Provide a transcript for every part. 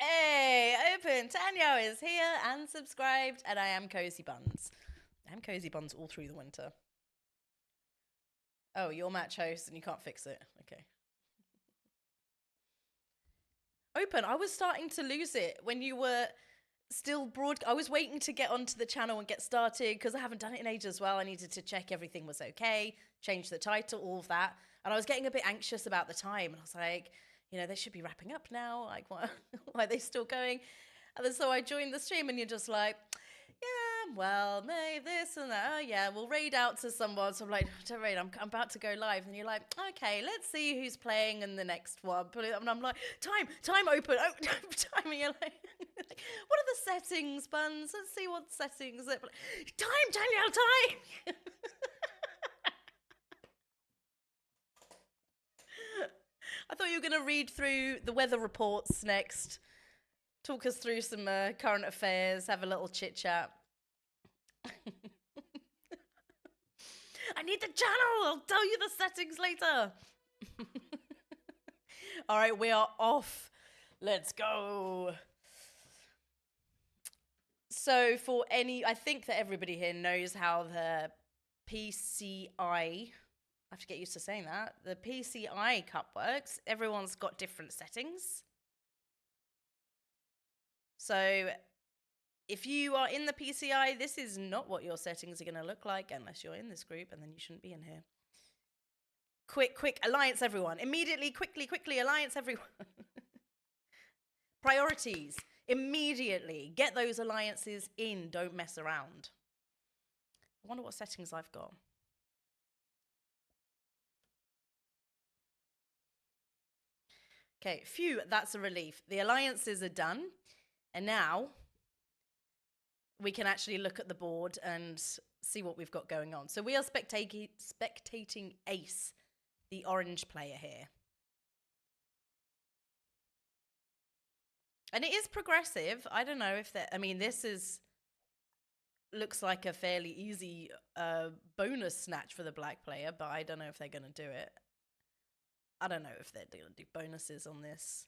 Hey, open. Tanyo is here and subscribed, and I am Cozy Buns. I'm Cozy Buns all through the winter. Oh, you're match host and you can't fix it. Okay. Open. I was starting to lose it when you were still broad. I was waiting to get onto the channel and get started because I haven't done it in ages as well. I needed to check everything was okay, change the title, all of that. And I was getting a bit anxious about the time. And I was like, they should be wrapping up now. Like, why are they still going? And then so I joined the stream and you're just like, yeah, well, maybe this and that. Oh, yeah, we'll raid out to someone. So I'm like, don't raid, I'm about to go live. And you're like, okay, let's see who's playing in the next one. And I'm like, time open, oh, time. And you're like, what are the settings, Buns? Let's see what settings. Time, Danielle, time. I thought you were going to read through the weather reports next. Talk us through some current affairs, have a little chit chat. I need the channel. I'll tell you the settings later. All right, we are off. Let's go. So I think that everybody here knows how the PCI, I have to get used to saying that, the PCI Cup works. Everyone's got different settings. So if you are in the PCI, this is not what your settings are going to look like unless you're in this group, and then you shouldn't be in here. Quick, alliance everyone. Immediately, quickly, alliance everyone. Priorities. Immediately. Get those alliances in. Don't mess around. I wonder what settings I've got. Okay, phew, that's a relief. The alliances are done. And now we can actually look at the board and see what we've got going on. So we are spectating Ace, the orange player here. And it is progressive. I don't know if that, I mean, looks like a fairly easy bonus snatch for the black player, but I don't know if they're going to do it. I don't know if they're going to do bonuses on this.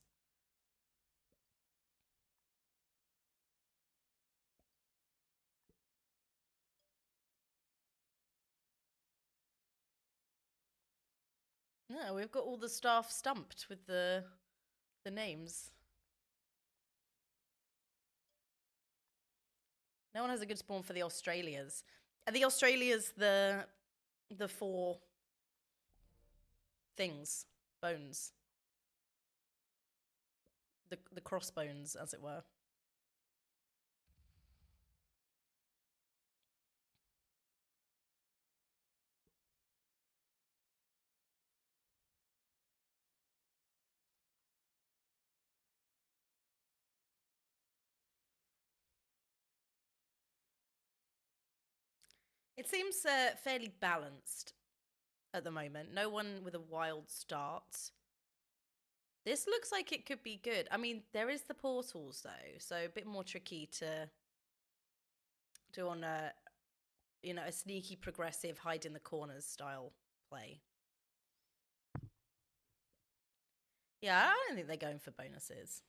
No, we've got all the staff stumped with the names. No one has a good spawn for the Australias. Are the Australias the four things, bones, the crossbones, as it were? It seems fairly balanced at the moment. No one with a wild start. This looks like it could be good. I mean, there is the portals though, so a bit more tricky to do on a sneaky progressive hide in the corners style play. Yeah, I don't think they're going for bonuses.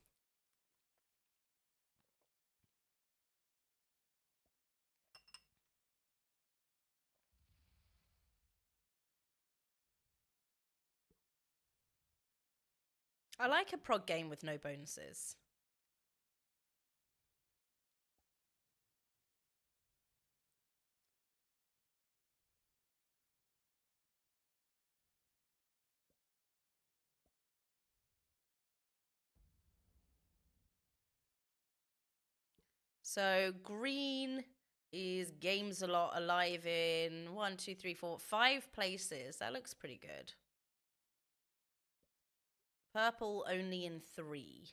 I like a prog game with no bonuses. So green is games a lot alive in 1, 2, 3, 4, 5 places. That looks pretty good. Purple only in 3.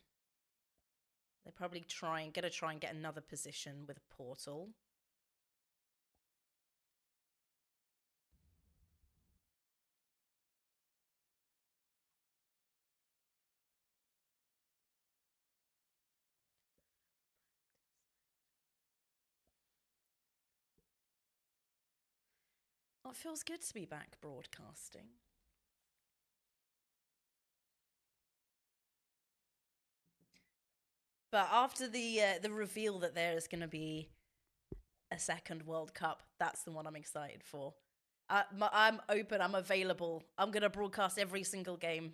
They're probably gonna try and get another position with a portal. Oh, it feels good to be back broadcasting. But after the reveal that there is going to be a second World Cup, that's the one I'm excited for. I'm open. I'm available. I'm going to broadcast every single game.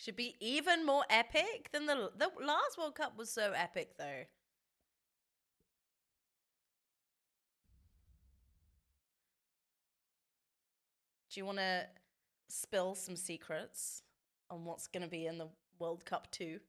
Should be even more epic than the last World Cup was so epic though. Do you want to spill some secrets on what's going to be in the World Cup 2?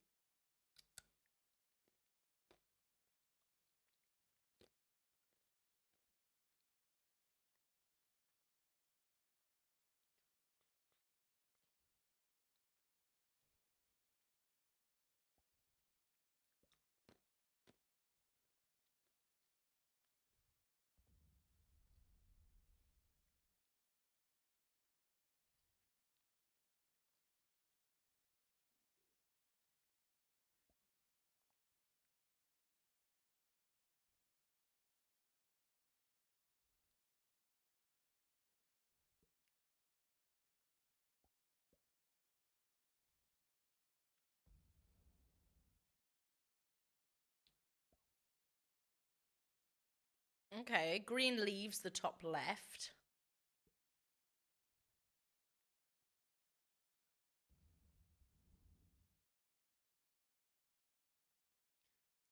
Okay, green leaves the top left.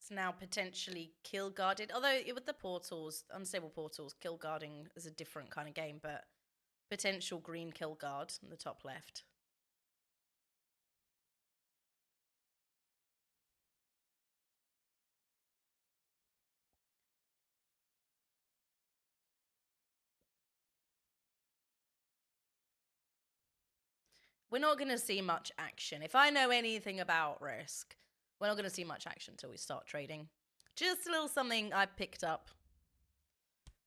It's now potentially kill guarded. Although with the portals, unstable portals, kill guarding is a different kind of game, but potential green kill guard in the top left. We're not going to see much action. If I know anything about Risk, we're not going to see much action until we start trading. Just a little something I picked up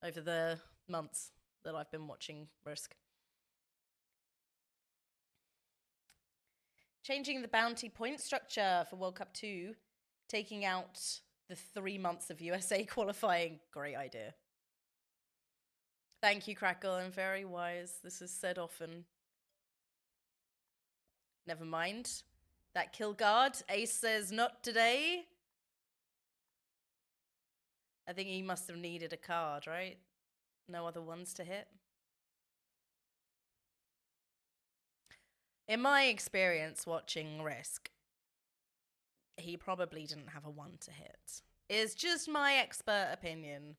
over the months that I've been watching Risk. Changing the bounty point structure for World Cup 2, taking out the 3 months of USA qualifying. Great idea. Thank you, Crackle. I'm very wise. This is said often. Never mind. That kill guard. Ace says not today. I think he must have needed a card, right? No other ones to hit. In my experience watching Risk, he probably didn't have a 1 to hit. It's just my expert opinion.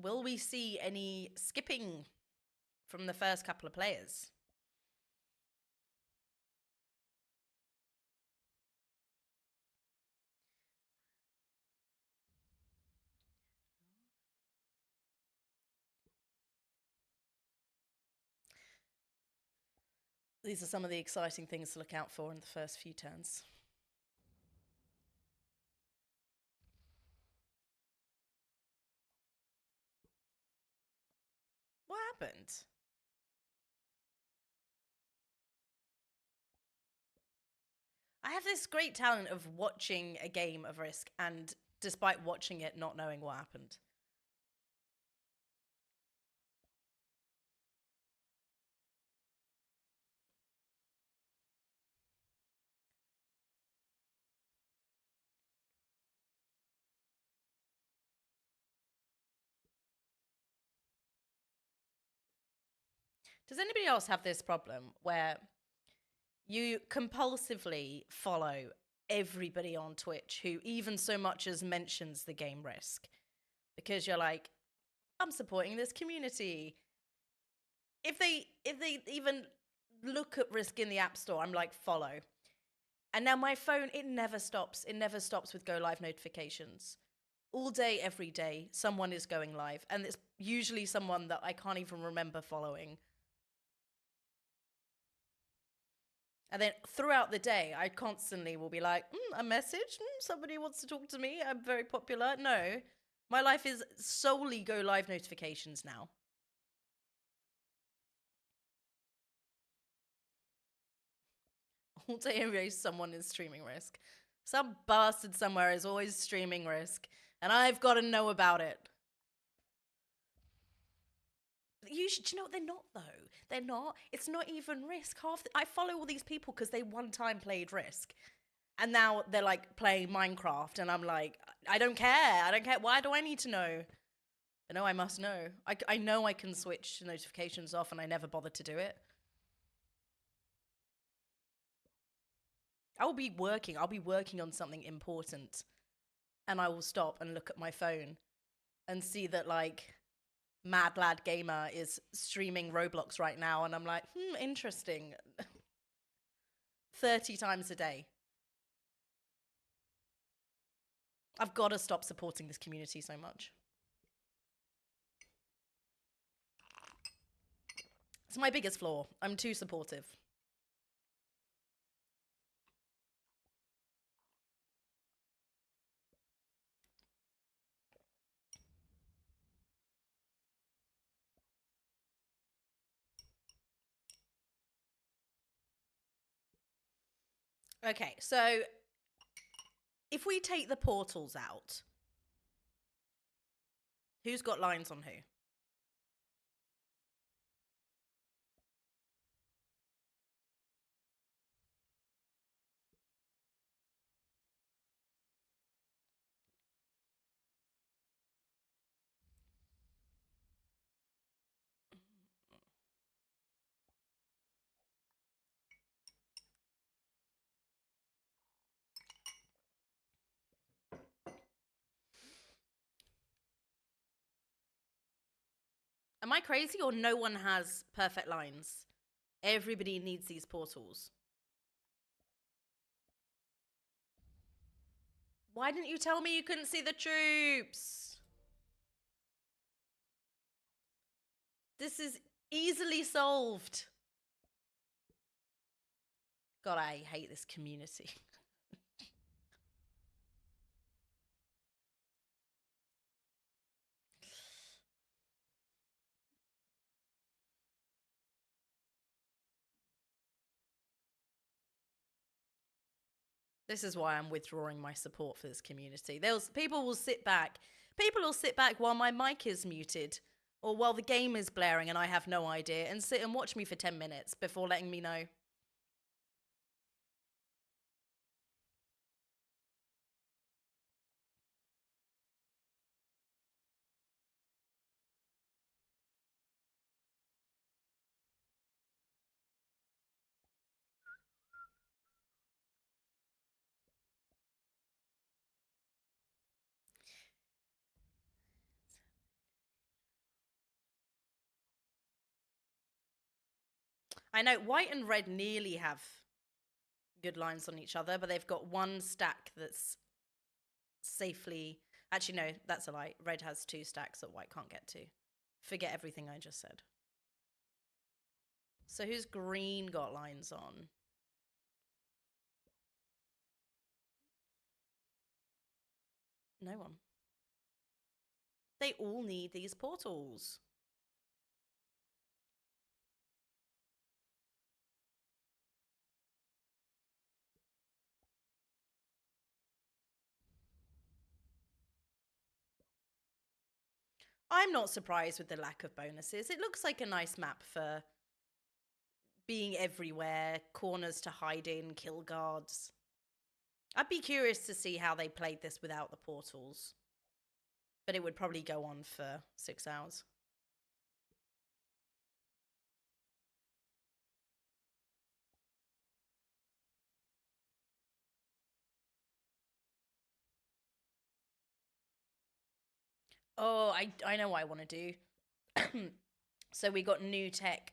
Will we see any skipping from the first couple of players? These are some of the exciting things to look out for in the first few turns. What happened? I have this great talent of watching a game of Risk and despite watching it, not knowing what happened. Does anybody else have this problem where you compulsively follow everybody on Twitch who even so much as mentions the game Risk? Because you're like, I'm supporting this community. If they even look at Risk in the App Store, I'm like, follow. And now my phone, it never stops. It never stops with go live notifications. All day, every day, someone is going live. And it's usually someone that I can't even remember following. And then throughout the day, I constantly will be like, a message? Somebody wants to talk to me? I'm very popular. No, my life is solely go live notifications now. All day, every day, someone is streaming Risk. Some bastard somewhere is always streaming Risk. And I've got to know about it. Do you know what? They're not, though. They're not. It's not even Risk. I follow all these people because they one time played Risk. And now they're like playing Minecraft. And I'm like, I don't care. I don't care. Why do I need to know? But no, I must know. I know I can switch notifications off and I never bother to do it. I'll be working on something important. And I will stop and look at my phone and see that, like, Mad Lad Gamer is streaming Roblox right now. And I'm like, interesting. 30 times a day. I've got to stop supporting this community so much. It's my biggest flaw. I'm too supportive. Okay, so if we take the portals out, who's got lines on who? Am I crazy or no one has perfect lines? Everybody needs these portals. Why didn't you tell me you couldn't see the troops? This is easily solved. God, I hate this community. This is why I'm withdrawing my support for this community. People will sit back. People will sit back while my mic is muted or while the game is blaring and I have no idea and sit and watch me for 10 minutes before letting me know. I know white and red nearly have good lines on each other, but they've got one stack that's safely. Actually, no, that's a lie. Red has two stacks that white can't get to. Forget everything I just said. So who's green got lines on? No one. They all need these portals. I'm not surprised with the lack of bonuses. It looks like a nice map for being everywhere, corners to hide in, kill guards. I'd be curious to see how they played this without the portals. But it would probably go on for 6 hours. Oh, I know what I want to do. So we got new tech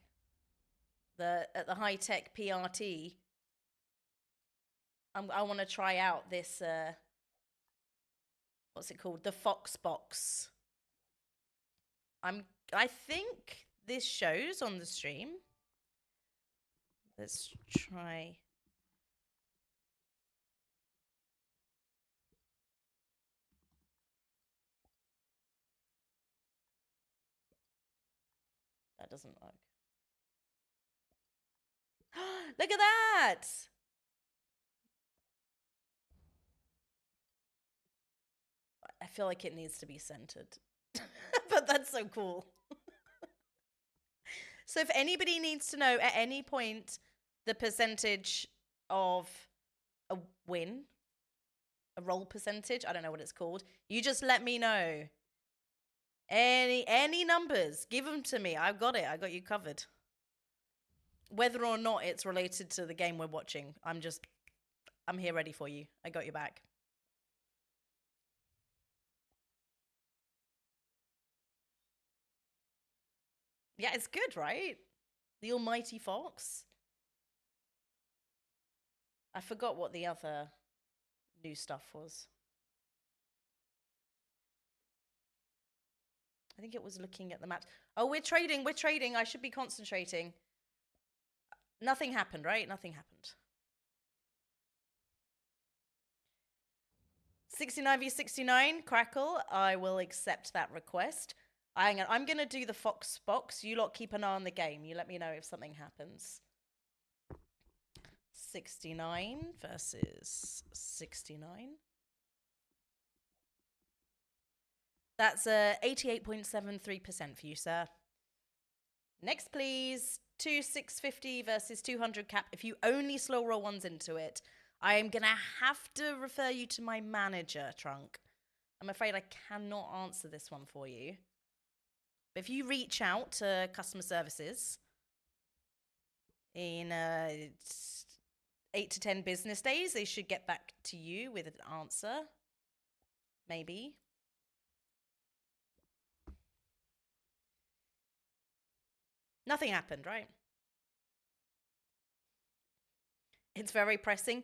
at the high tech PRT. I want to try out this. What's it called? The Fox Box. I think this shows on the stream. Let's try. That doesn't work. Look at that! I feel like it needs to be centered. But that's so cool. So if anybody needs to know at any point the percentage of a win, a roll percentage, I don't know what it's called, you just let me know. Any numbers, give them to me. I've got it. I got you covered. Whether or not it's related to the game we're watching, I'm here ready for you. I got your back. Yeah, it's good, right? The Almighty Fox. I forgot what the other new stuff was. I think it was looking at the maps. Oh, we're trading. We're trading. I should be concentrating. Nothing happened, right? Nothing happened. 69 v 69, Crackle. I will accept that request. I'm gonna do the Fox box. You lot keep an eye on the game. You let me know if something happens. 69 versus 69. That's 88.73% for you, sir. Next, please. 650 versus 200 cap. If you only slow roll ones into it, I am going to have to refer you to my manager, Trunk. I'm afraid I cannot answer this one for you. But if you reach out to customer services in 8 to 10 business days, they should get back to you with an answer. Maybe. Nothing happened, right? It's very pressing.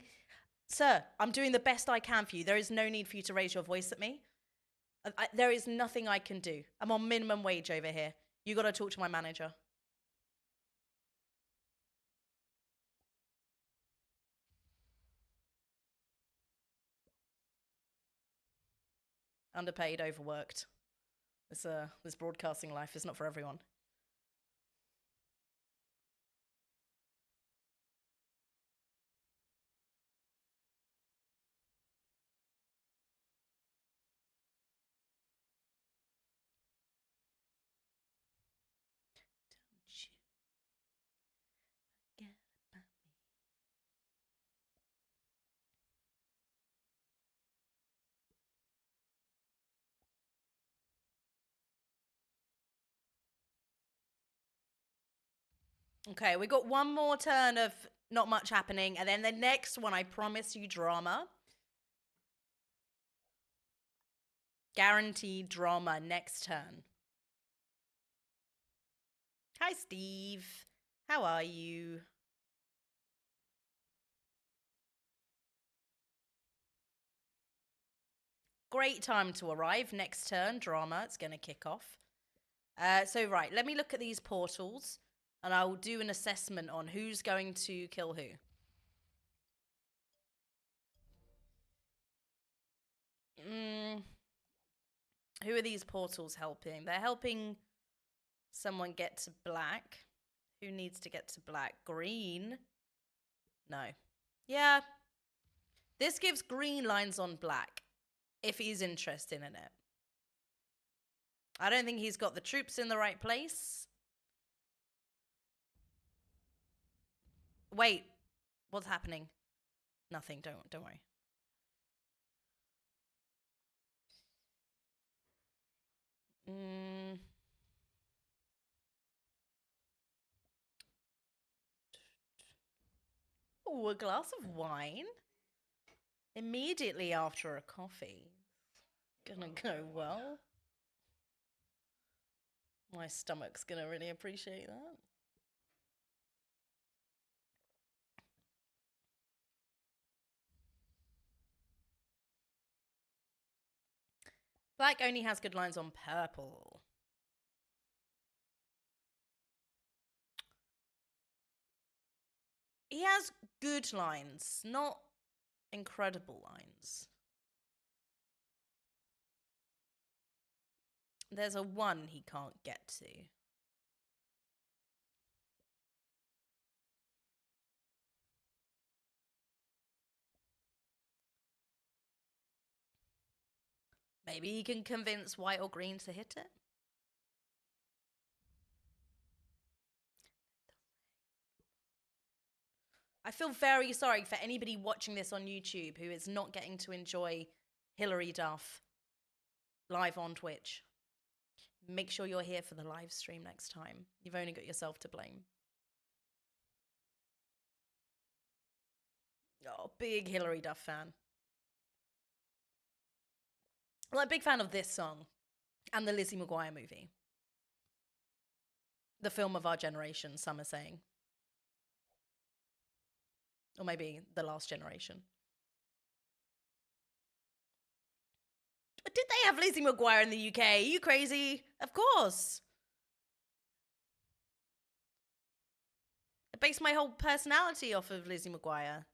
Sir, I'm doing the best I can for you. There is no need for you to raise your voice at me. There is nothing I can do. I'm on minimum wage over here. You got to talk to my manager. Underpaid, overworked. This broadcasting life is not for everyone. Okay, we got one more turn of not much happening, and then the next one, I promise you, drama. Guaranteed drama next turn. Hi, Steve. How are you? Great time to arrive. Next turn, drama. It's going to kick off. So, right, let me look at these portals, and I'll do an assessment on who's going to kill who. Who are these portals helping? They're helping someone get to black. Who needs to get to black? Green? No. Yeah. This gives green lines on black, if he's interested in it. I don't think he's got the troops in the right place. Wait, what's happening? Nothing, don't worry. Oh, a glass of wine? Immediately after a coffee. Gonna go well. My stomach's gonna really appreciate that. Black only has good lines on purple. He has good lines, not incredible lines. There's a one he can't get to. Maybe he can convince white or green to hit it. I feel very sorry for anybody watching this on YouTube who is not getting to enjoy Hilary Duff live on Twitch. Make sure you're here for the live stream next time. You've only got yourself to blame. Oh, big Hilary Duff fan. Well, I'm a big fan of this song and the Lizzie McGuire movie. The film of our generation, some are saying. Or maybe the last generation. Did they have Lizzie McGuire in the UK? Are you crazy? Of course. I based my whole personality off of Lizzie McGuire.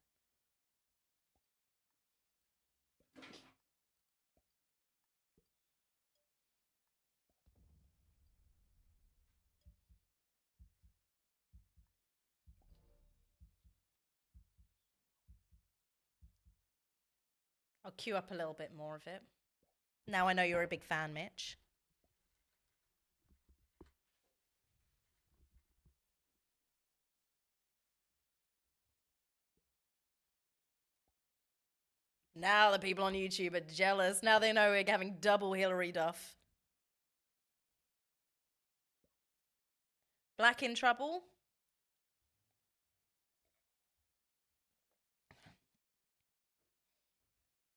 I'll queue up a little bit more of it. Now I know you're a big fan, Mitch. Now the people on YouTube are jealous. Now they know we're having double Hilary Duff. Black in Trouble?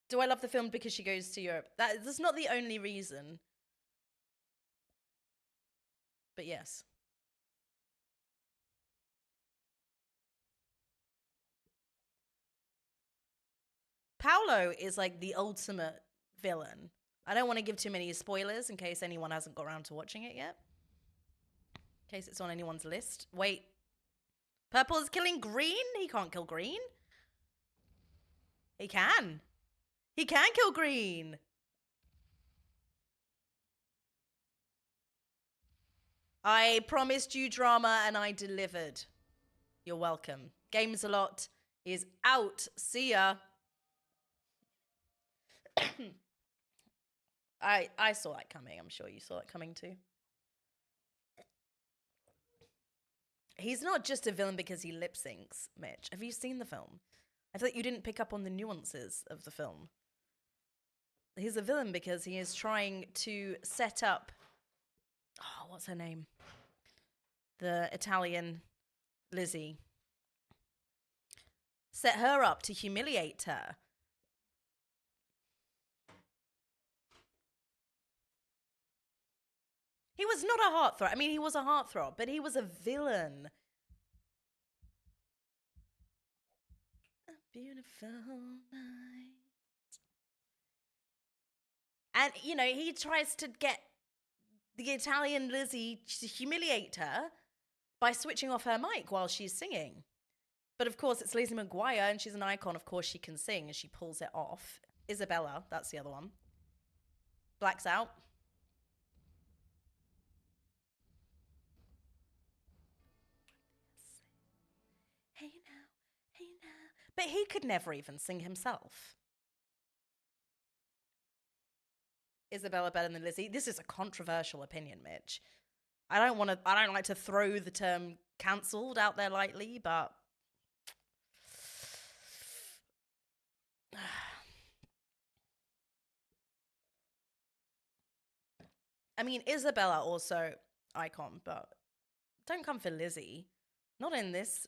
Do I love the film because she goes to Europe? That's not the only reason. But yes. Paolo is like the ultimate villain. I don't want to give too many spoilers in case anyone hasn't got around to watching it yet. In case it's on anyone's list. Wait. Purple is killing green? He can't kill green. He can. He can kill green. I promised you drama and I delivered. You're welcome. Games a Lot is out. See ya. I saw that coming. I'm sure you saw that coming too. He's not just a villain because he lip syncs, Mitch. Have you seen the film? I feel like you didn't pick up on the nuances of the film. He's a villain because he is trying to set up... Oh, what's her name? The Italian Lizzie. Set her up to humiliate her. He was not a heartthrob. I mean, he was a heartthrob, but he was a villain. A beautiful night. And, you know, he tries to get the Italian Lizzie to humiliate her by switching off her mic while she's singing. But of course, it's Lizzie McGuire, and she's an icon. Of course, she can sing, and she pulls it off. Isabella, that's the other one. Blacks out. Hey now, hey now. But he could never even sing himself. Isabella better than Lizzie. This is a controversial opinion, Mitch. I don't like to throw the term cancelled out there lightly, but I mean, Isabella also icon, but don't come for Lizzie. Not on this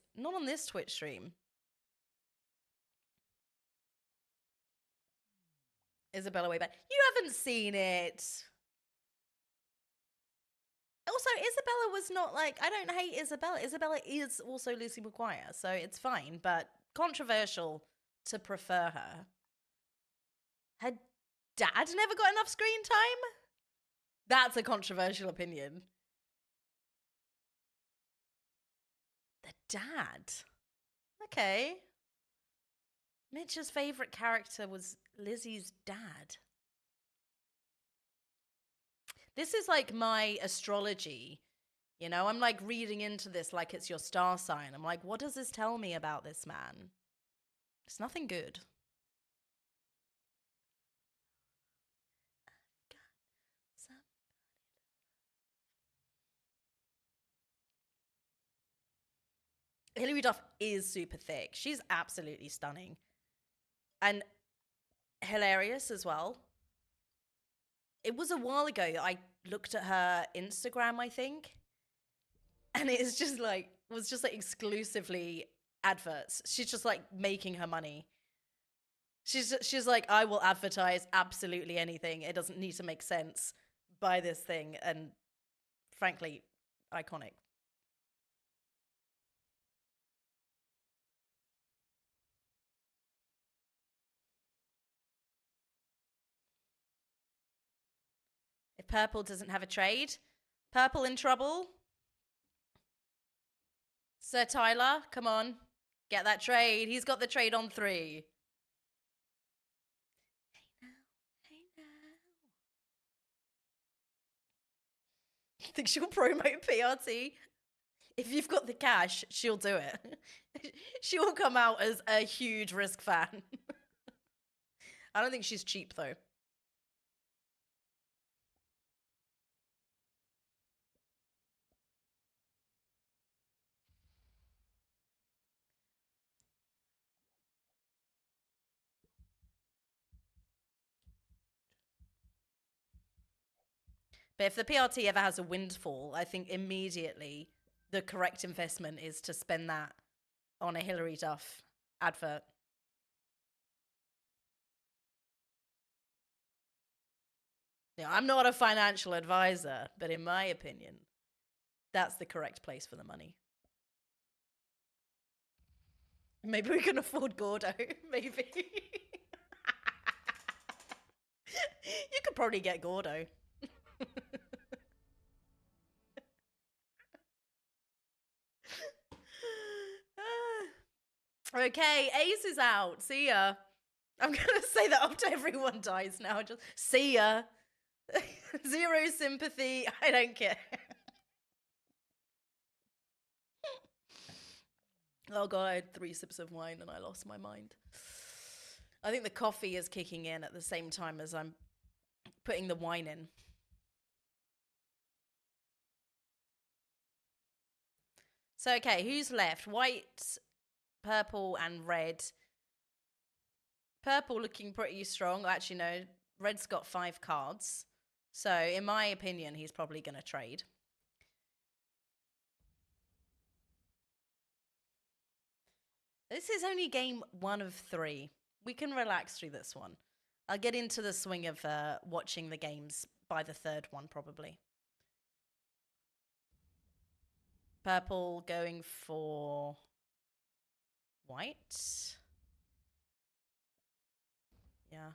Twitch stream. Isabella way back. You haven't seen it. Also, Isabella was not like, I don't hate Isabella. Isabella is also Lizzie McGuire, so it's fine, but controversial to prefer her. dad never got enough screen time? That's a controversial opinion. The dad? Okay. Mitch's favourite character was Lizzie's dad. This is like my astrology. You know, I'm like reading into this like it's your star sign. I'm like, what does this tell me about this man? It's nothing good. Hilary Duff is super thick. She's absolutely stunning. And hilarious as well. It was a while ago I looked at her Instagram, I think, and it is just like was just like exclusively adverts. She's just like making her money. She's like, I will advertise absolutely anything. It doesn't need to make sense. Buy this thing, and frankly, iconic. If Purple doesn't have a trade, Purple in trouble. Sir Tyler, come on, get that trade. He's got the trade on 3. Hey now, hey now. I think she'll promote PRT. If you've got the cash, she'll do it. She'll come out as a huge Risk fan. I don't think she's cheap though. But if the PRT ever has a windfall, I think immediately the correct investment is to spend that on a Hilary Duff advert. Now, I'm not a financial advisor, but in my opinion, that's the correct place for the money. Maybe we can afford Gordo. Maybe. You could probably get Gordo. Okay, Ace is out. See ya. I'm gonna say that after everyone dies now. Just see ya. Zero sympathy. I don't care. Oh god, I had 3 sips of wine and I lost my mind. I think the coffee is kicking in at the same time as I'm putting the wine in. So okay, who's left? White, purple, and red. Purple looking pretty strong. Actually, no. Red's got 5 cards. So, in my opinion, he's probably going to trade. This is only game 1 of 3. We can relax through this one. I'll get into the swing of watching the games by the 3rd one, probably. Purple going for white. Yeah.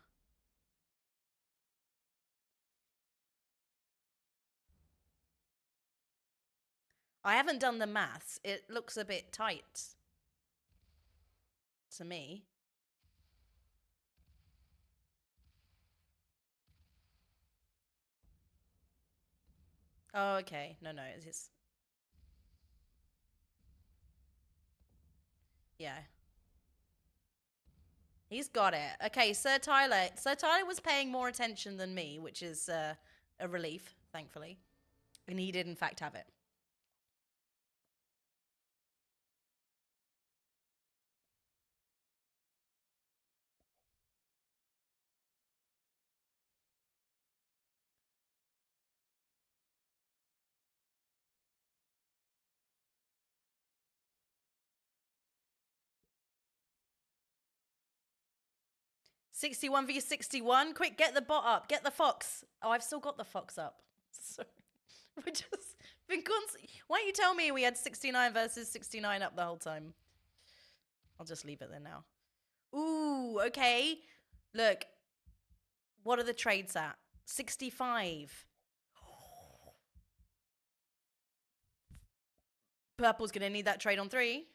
I haven't done the maths. It looks a bit tight to me. Oh, okay. No, it's yeah. He's got it. Okay, Sir Tyler. Sir Tyler was paying more attention than me, which is a relief, thankfully. And he did, in fact, have it. 61 v 61. Quick, get the bot up. Get the fox. Oh, I've still got the fox up. Sorry. We're just been constant. Why don't you tell me we had 69 versus 69 up the whole time? I'll just leave it there now. Ooh, okay. Look, What are the trades at? 65. Purple's going to need that trade on 3.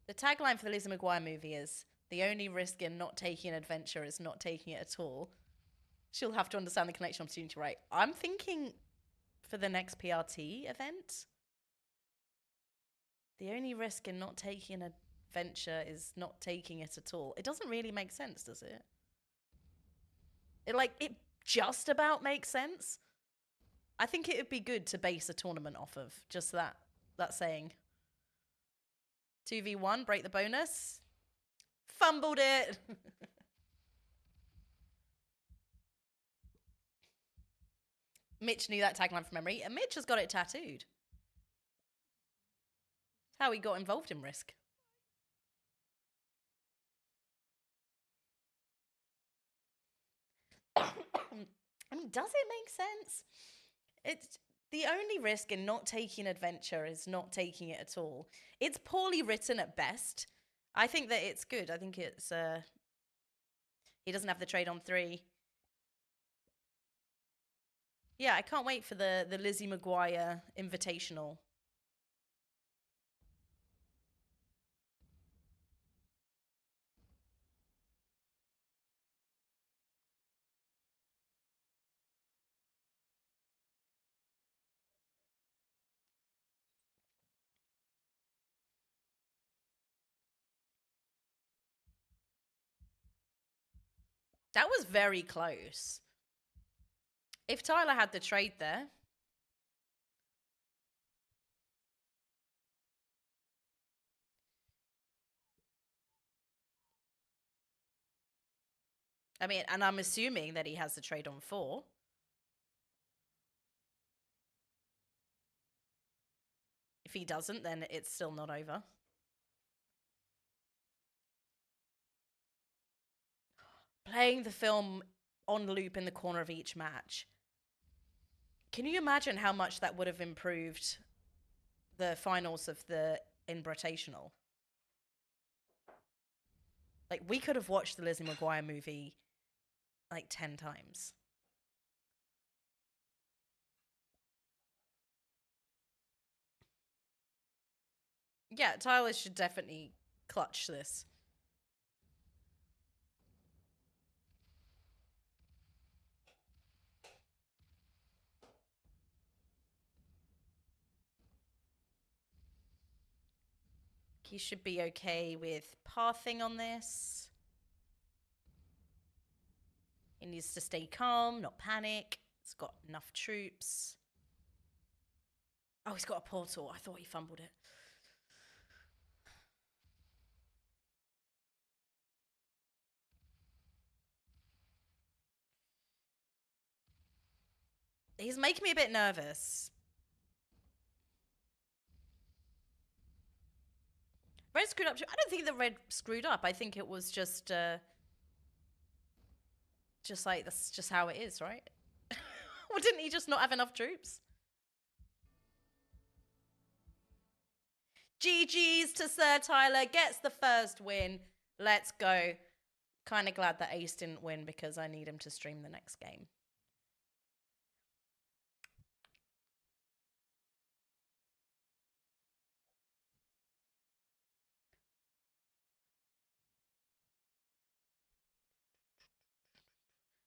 The tagline for the Lizzie McGuire movie is, "The only risk in not taking an adventure is not taking it at all." She'll have to understand the connection opportunity, right? I'm thinking for the next PRT event, the only risk in not taking an adventure is not taking it at all. It doesn't really make sense, does it? It just about makes sense. I think it would be good to base a tournament off of just that saying. 2v1, break the bonus. Fumbled it. Mitch knew that tagline from memory, and Mitch has got it tattooed. How he got involved in Risk. I mean, does it make sense? It's the only risk in not taking adventure is not taking it at all. It's poorly written at best. I think that it's good. I think it's he doesn't have the trade on 3. Yeah, I can't wait for the Lizzie McGuire Invitational. That was very close. If Tyler had the trade there. I mean, and I'm assuming that he has the trade on 4. If he doesn't, then it's still not over. Playing the film on loop in the corner of each match. Can you imagine how much that would have improved the finals of the Invitational? Like, we could have watched the Lizzie McGuire movie like 10 times. Yeah, Tyler should definitely clutch this. He should be okay with pathing on this. He needs to stay calm, not panic. He's got enough troops. Oh, he's got a portal. I thought he fumbled it. He's making me a bit nervous. Red screwed up. I don't think the red screwed up. I think it was just like that's just how it is, right? Well, didn't he just not have enough troops? GG's to Sir Tyler, gets the first win. Let's go. Kind of glad that Ace didn't win because I need him to stream the next game.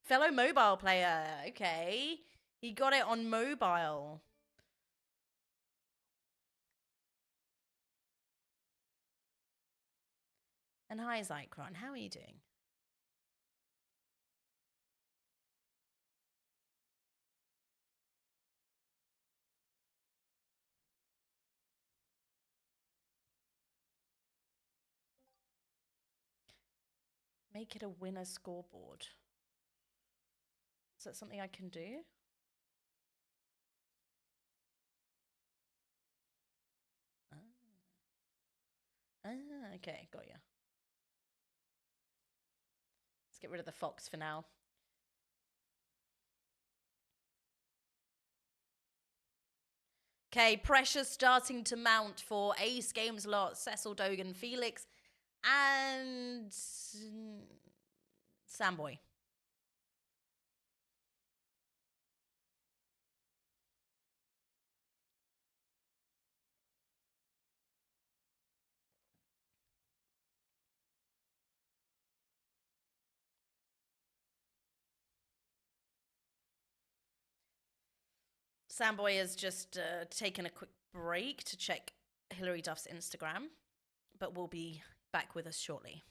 Fellow mobile player. Okay. He got it on mobile. And hi, Zycron. How are you doing? Make it a winner scoreboard. Is that something I can do? Okay, got you. Let's get rid of the fox for now. Okay, pressure starting to mount for Ace Games Lot, Cecil Dogan, Felix, and Samboy. Samboy has just taken a quick break to check Hilary Duff's Instagram, but will be back with us shortly.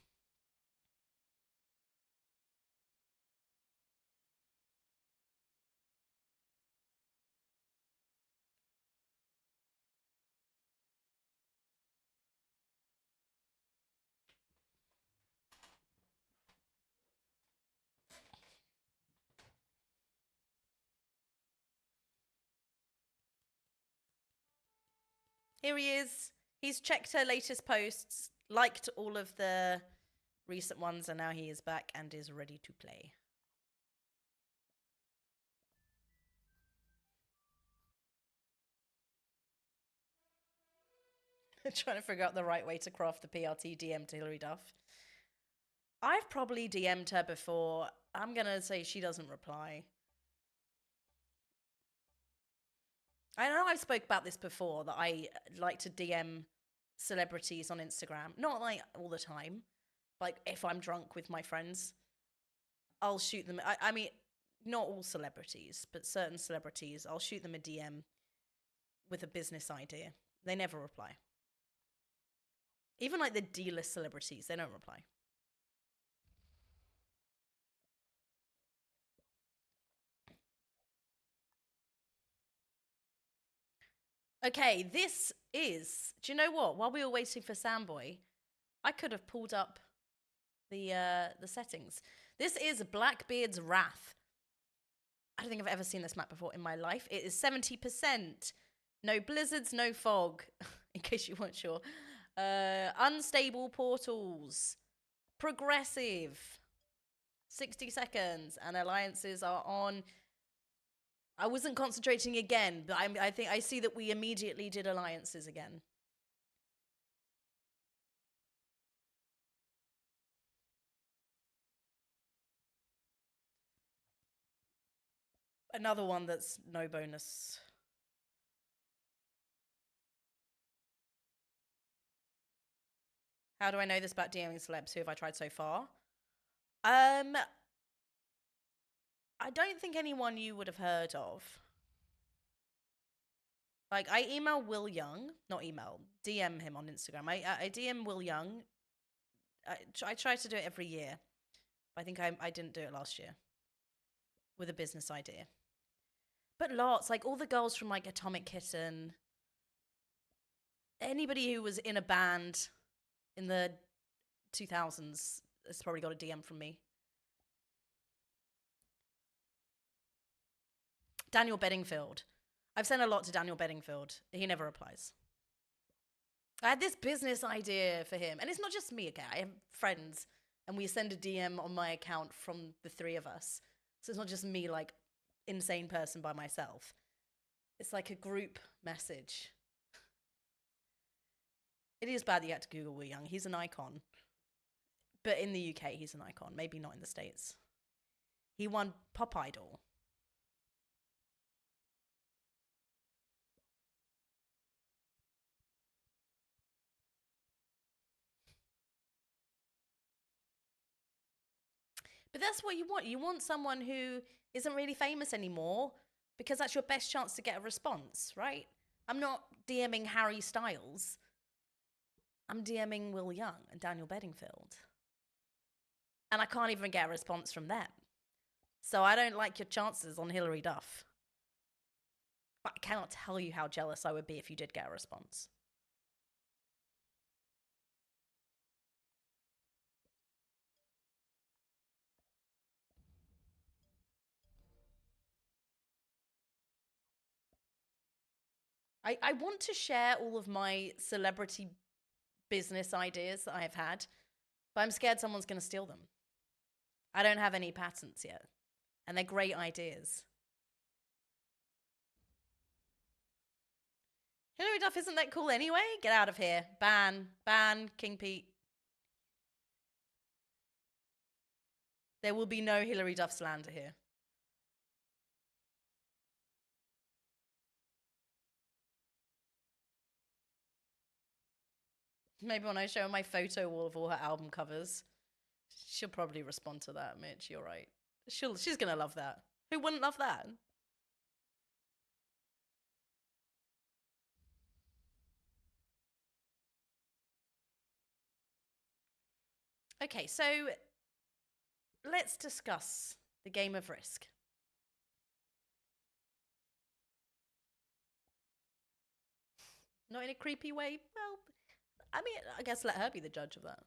Here he is. He's checked her latest posts, liked all of the recent ones, and now he is back and is ready to play. Trying to figure out the right way to craft the PRT DM to Hilary Duff. I've probably DM'd her before. I'm going to say she doesn't reply. I know I've spoke about this before, that I like to DM celebrities on Instagram. Not like all the time. Like if I'm drunk with my friends, I'll shoot them. I mean, not all celebrities, but certain celebrities, I'll shoot them a DM with a business idea. They never reply. Even like the D-list celebrities, they don't reply. Okay, this is. Do you know what? While we were waiting for Samboy, I could have pulled up the settings. This is Blackbeard's Wrath. I don't think I've ever seen this map before in my life. It is 70%. No blizzards, no fog, in case you weren't sure. Unstable portals. Progressive. 60 seconds. And alliances are on. I wasn't concentrating again, but I think I see that we immediately did alliances again. Another one that's no bonus. How do I know this about DMing celebs? Who have I tried so far? I don't think anyone you would have heard of. Like, I email Will Young, not email, DM him on Instagram. I DM Will Young. I try to do it every year. I think I didn't do it last year with a business idea. But lots, like all the girls from like Atomic Kitten, anybody who was in a band in the 2000s has probably got a DM from me. Daniel Bedingfield. I've sent a lot to Daniel Bedingfield. He never replies. I had this business idea for him. And it's not just me, okay? I have friends, and we send a DM on my account from the three of us. So it's not just me, like, insane person by myself. It's like a group message. It is bad that you had to Google Will Young. He's an icon. But in the UK, he's an icon. Maybe not in the States. He won Pop Idol. But that's what you want. You want someone who isn't really famous anymore, because that's your best chance to get a response, right? I'm not DMing Harry Styles. I'm DMing Will Young and Daniel Bedingfield. And I can't even get a response from them. So I don't like your chances on Hilary Duff. But I cannot tell you how jealous I would be if you did get a response. I want to share all of my celebrity business ideas that I've had, but I'm scared someone's going to steal them. I don't have any patents yet, and they're great ideas. Hilary Duff isn't that cool anyway? Get out of here. Ban King Pete. There will be no Hilary Duff slander here. Maybe when I show her my photo wall of all her album covers, she'll probably respond to that, Mitch. You're right. She's gonna love that. Who wouldn't love that? Okay, so let's discuss the game of Risk. Not in a creepy way. Well, I mean, I guess let her be the judge of that.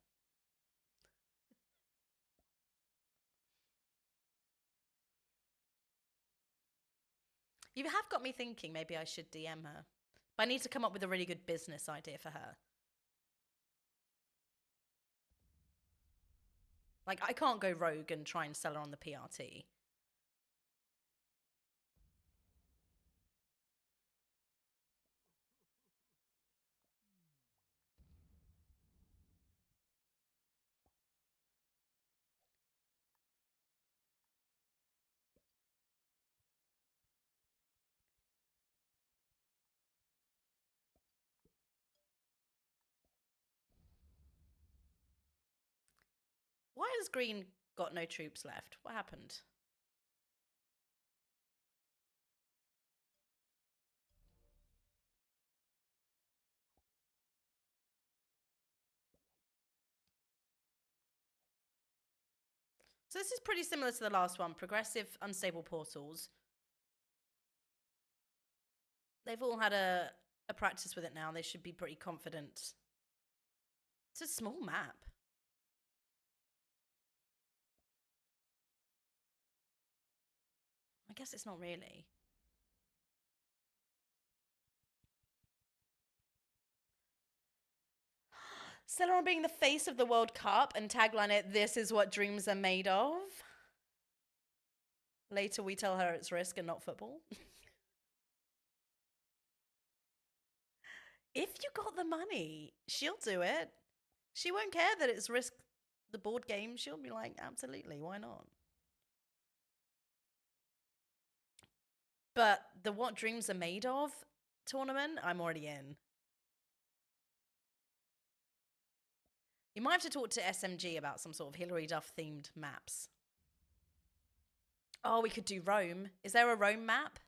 You have got me thinking maybe I should DM her. But I need to come up with a really good business idea for her. Like, I can't go rogue and try and sell her on the PRT. Why has Green got no troops left? What happened? So this is pretty similar to the last one. Progressive, unstable portals. They've all had a practice with it now. They should be pretty confident. It's a small map. I guess it's not really. Settle on being the face of the World Cup and tagline it, "This is what dreams are made of." Later we tell her it's Risk and not football. If you got the money, she'll do it. She won't care that it's Risk, the board game. She'll be like, absolutely, why not? But the What Dreams Are Made Of tournament, I'm already in. You might have to talk to SMG about some sort of Hilary Duff themed maps. Oh, we could do Rome. Is there a Rome map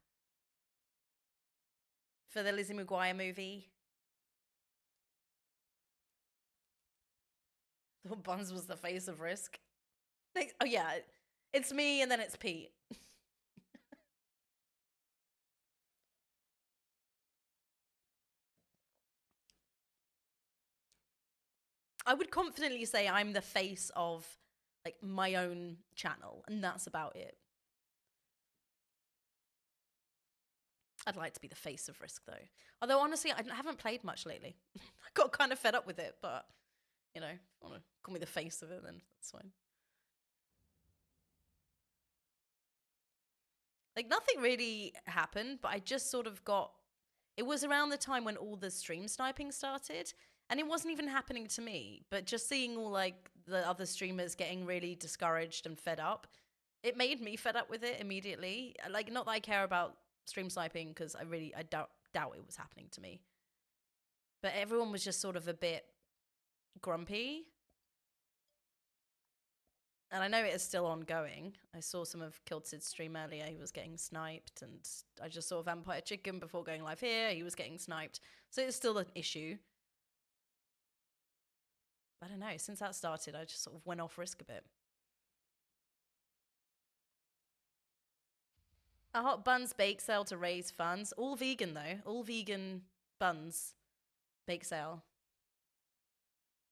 for the Lizzie McGuire movie? The Buns was the face of Risk. Oh yeah, it's me and then it's Pete. I would confidently say I'm the face of like my own channel, and that's about it. I'd like to be the face of Risk though. Although honestly, I haven't played much lately. I got kind of fed up with it, but you know, if you want to call me the face of it, then that's fine. Like nothing really happened, but I just sort of got. It was around the time when all the stream sniping started, and it wasn't even happening to me. But just seeing all like the other streamers getting really discouraged and fed up, it made me fed up with it immediately. Like not that I care about stream sniping because I doubt it was happening to me, but everyone was just sort of a bit grumpy. And I know it is still ongoing. I saw some of Kilted's stream earlier. He was getting sniped, and I just saw Vampire Chicken before going live here. He was getting sniped. So it's still an issue. But I don't know. Since that started, I just sort of went off Risk a bit. A hot buns bake sale to raise funds. All vegan, though. All vegan buns bake sale.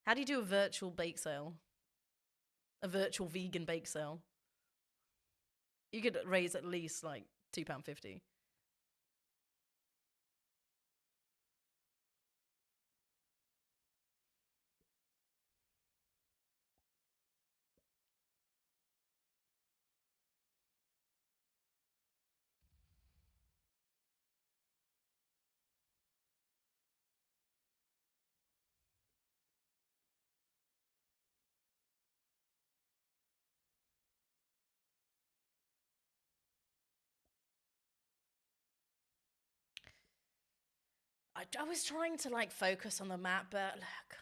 How do you do a virtual bake sale? A virtual vegan bake sale? You could raise at least like £2.50. I was trying to like focus on the map, but look,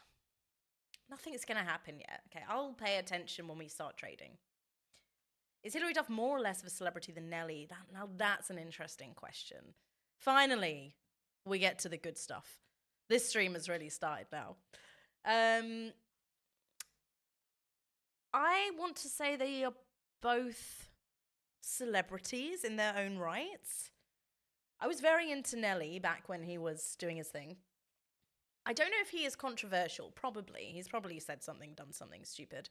nothing is going to happen yet. Okay, I'll pay attention when we start trading. Is Hilary Duff more or less of a celebrity than Nelly? Now that's an interesting question. Finally, we get to the good stuff. This stream has really started now. I want to say they are both celebrities in their own rights. I was very into Nelly back when he was doing his thing. I don't know if he is controversial. Probably. He's probably said something, done something stupid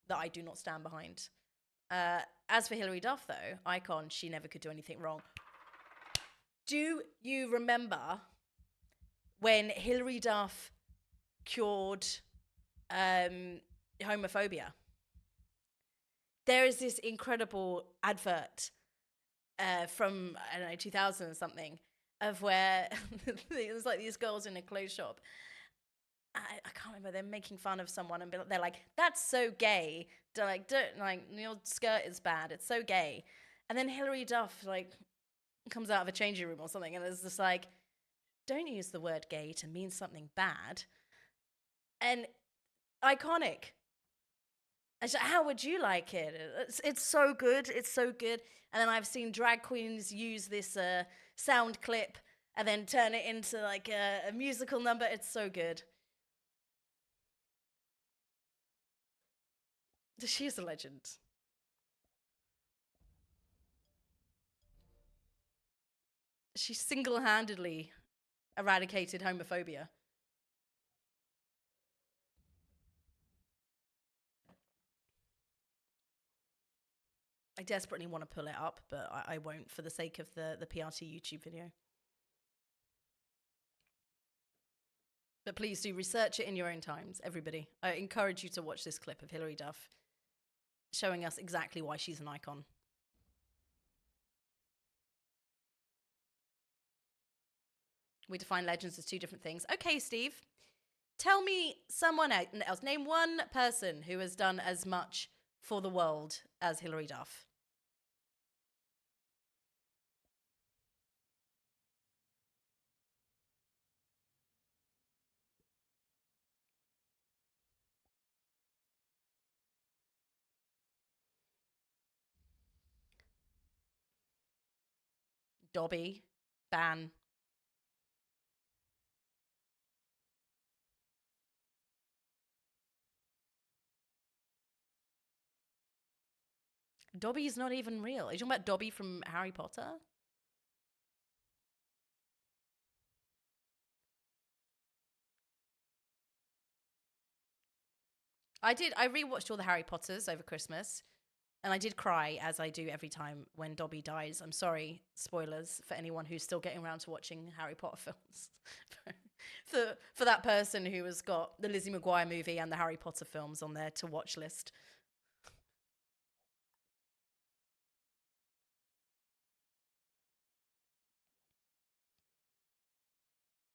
that I do not stand behind. As for Hilary Duff, though, icon, she never could do anything wrong. Do you remember when Hilary Duff cured homophobia? There is this incredible advert from, I don't know, 2000 or something, of where there's like these girls in a clothes shop. I can't remember. They're making fun of someone and they're like, "That's so gay." They're like, "Don't, like, your skirt is bad. It's so gay." And then Hilary Duff like comes out of a changing room or something and is just like, "Don't use the word gay to mean something bad." And iconic. How would you like it? It's so good. It's so good. And then I've seen drag queens use this sound clip and then turn it into like a musical number. It's so good. She is a legend. She single-handedly eradicated homophobia. I desperately want to pull it up, but I won't for the sake of the PRT YouTube video. But please do research it in your own times, everybody. I encourage you to watch this clip of Hilary Duff showing us exactly why she's an icon. We define legends as two different things. Okay, Steve, tell me someone else. Name one person who has done as much for the world as Hilary Duff. Dobby, Ban. Dobby's not even real. Are you talking about Dobby from Harry Potter? I did. I rewatched all the Harry Potters over Christmas, and I did cry as I do every time when Dobby dies. I'm sorry, spoilers for anyone who's still getting around to watching Harry Potter films. for that person who has got the Lizzie McGuire movie and the Harry Potter films on their to watch list.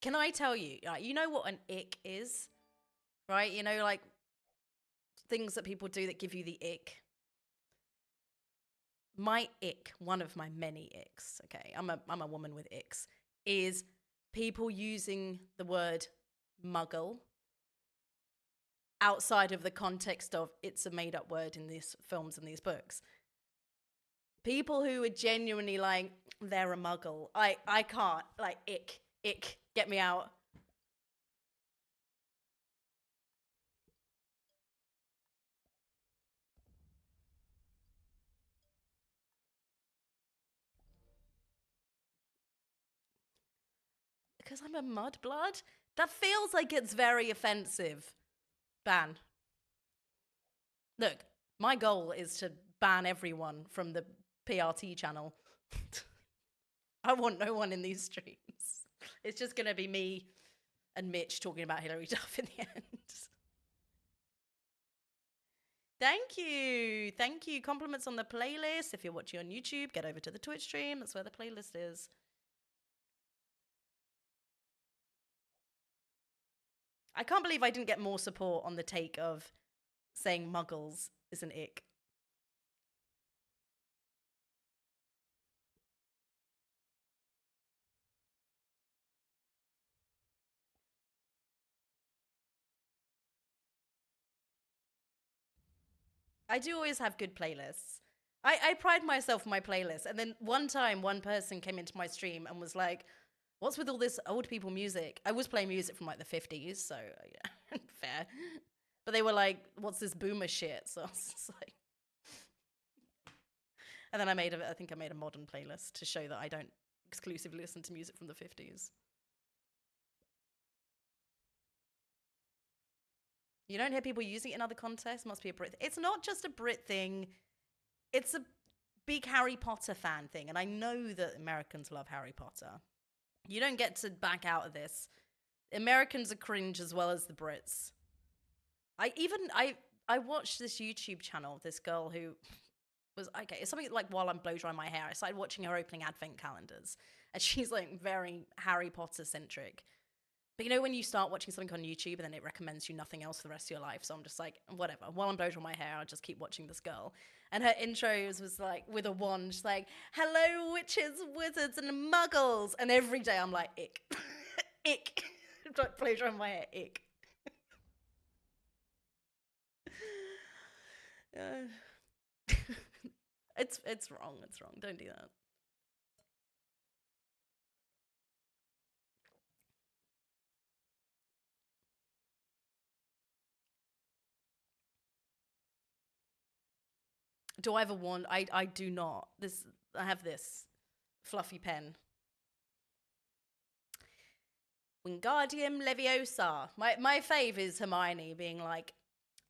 Can I tell you? You know what an ick is, right? You know, like things that people do that give you the ick. My ick, one of my many icks, okay, I'm a woman with icks, is people using the word muggle outside of the context of it's a made up word in these films and these books. People who are genuinely like, they're a muggle. I can't, like, ick, get me out. Because I'm a mudblood? That feels like it's very offensive. Ban. Look, my goal is to ban everyone from the PRT channel. I want no one in these streams. It's just going to be me and Mitch talking about Hilary Duff in the end. Thank you. Thank you. Compliments on the playlist. If you're watching on YouTube, get over to the Twitch stream. That's where the playlist is. I can't believe I didn't get more support on the take of saying muggles is an ick. I do always have good playlists. I pride myself on my playlist. And then one time, one person came into my stream and was like, "What's with all this old people music?" I was playing music from like the 50s, so yeah, fair. But they were like, "What's this boomer shit?" So I was just like, and then I think I made a modern playlist to show that I don't exclusively listen to music from the 50s. You don't hear people using it in other contexts. Must be a Brit. It's not just a Brit thing. It's a big Harry Potter fan thing, and I know that Americans love Harry Potter. You don't get to back out of this. Americans are cringe as well as the Brits. I watched this YouTube channel of this girl who was okay. It's something like while I'm blow drying my hair, I started watching her opening advent calendars, and she's like very Harry Potter centric. But you know when you start watching something on YouTube and then it recommends you nothing else for the rest of your life. So I'm just like, whatever. While I'm blow drying my hair, I'll just keep watching this girl. And her intros was like with a wand, she's like, "Hello, witches, wizards, and muggles." And every day I'm like, ick, ick. Blow drying my hair, ick. Uh, it's wrong. It's wrong. Don't do that. Do I have a wand? I do not. This I have this fluffy pen. Wingardium Leviosa. My fave is Hermione being like,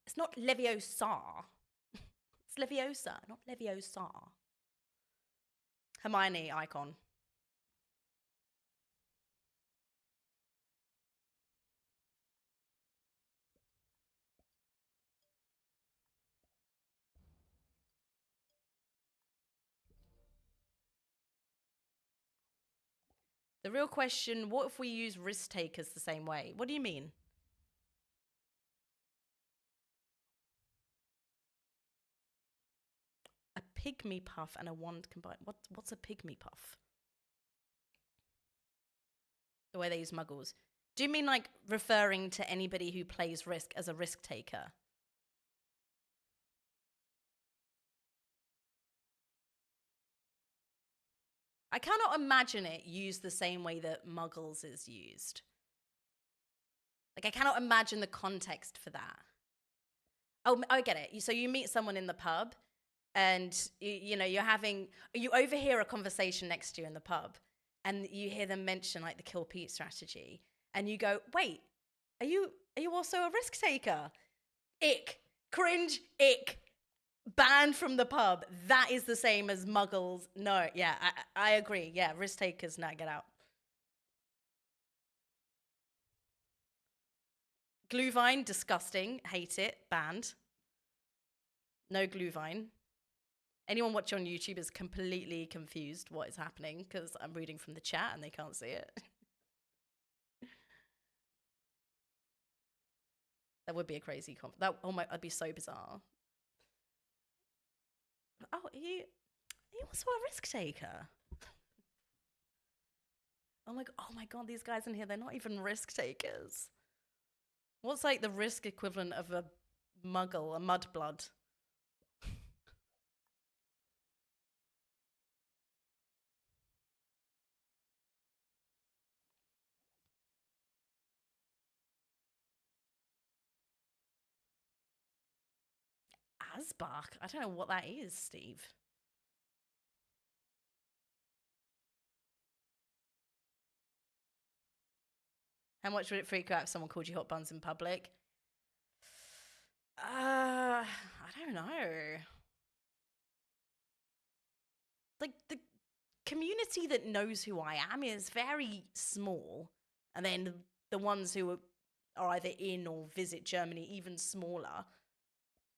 "It's not Leviosa. It's Leviosa, not Leviosa." Hermione icon. The real question: what if we use risk takers the same way? What do you mean? A pygmy puff and a wand combined. What's a pygmy puff? The way they use muggles. Do you mean like referring to anybody who plays risk as a risk taker? I cannot imagine it used the same way that muggles is used. Like I cannot imagine the context for that. Oh, I get it. So you meet someone in the pub, and you overhear a conversation next to you in the pub, and you hear them mention like the kill Pete strategy, and you go, "Wait, are you also a risk taker?" Ick, cringe, ick, banned from the pub. That is the same as muggles. No, yeah, I agree. Yeah, risk takers, now get out. Glühwein, disgusting, hate it, banned. No Glühwein. Anyone watching on YouTube is completely confused what is happening because I'm reading from the chat and they can't see it. That would be a crazy that oh my, that'd be so bizarre. Oh, are you also a risk taker? Oh my god, these guys in here, they're not even risk takers. What's like the risk equivalent of a muggle, a mudblood? Asbach? I don't know what that is, Steve. How much would it freak you out if someone called you hot buns in public? I don't know. Like the community that knows who I am is very small, and then the ones who are either in or visit Germany even smaller.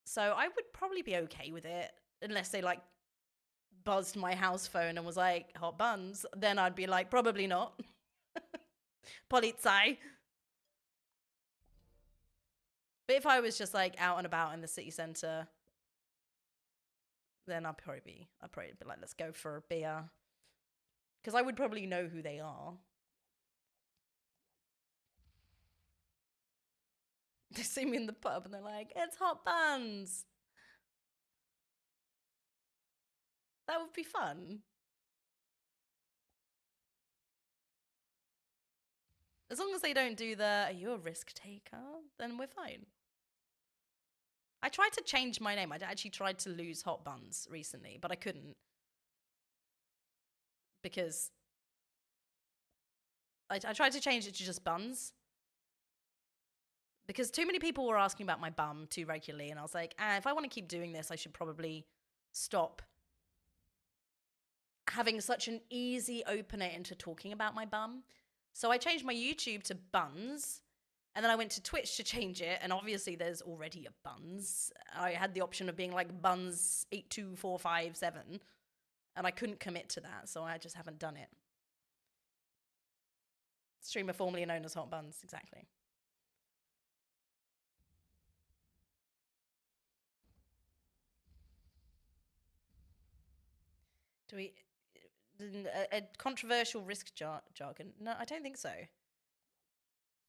So I would probably be okay with it unless they like buzzed my house phone and was like hot buns. Then I'd be like probably not. Polizei. But if I was just like out and about in the city centre, then I'd probably be like, let's go for a beer. Because I would probably know who they are. They see me in the pub and they're like, "It's hot buns." That would be fun. As long as they don't do the, are you a risk taker? Then we're fine. I tried to change my name. I actually tried to lose Hot Buns recently, but I couldn't. Because I tried to change it to just Buns. Because too many people were asking about my bum too regularly. And I was like, if I want to keep doing this, I should probably stop having such an easy opener into talking about my bum. So I changed my YouTube to Buns. And then I went to Twitch to change it, and obviously there's already a Buns. I had the option of being like Buns 82457, and I couldn't commit to that, so I just haven't done it. Streamer formerly known as Hot Buns, exactly. Do we a controversial risk jargon? No, I don't think so.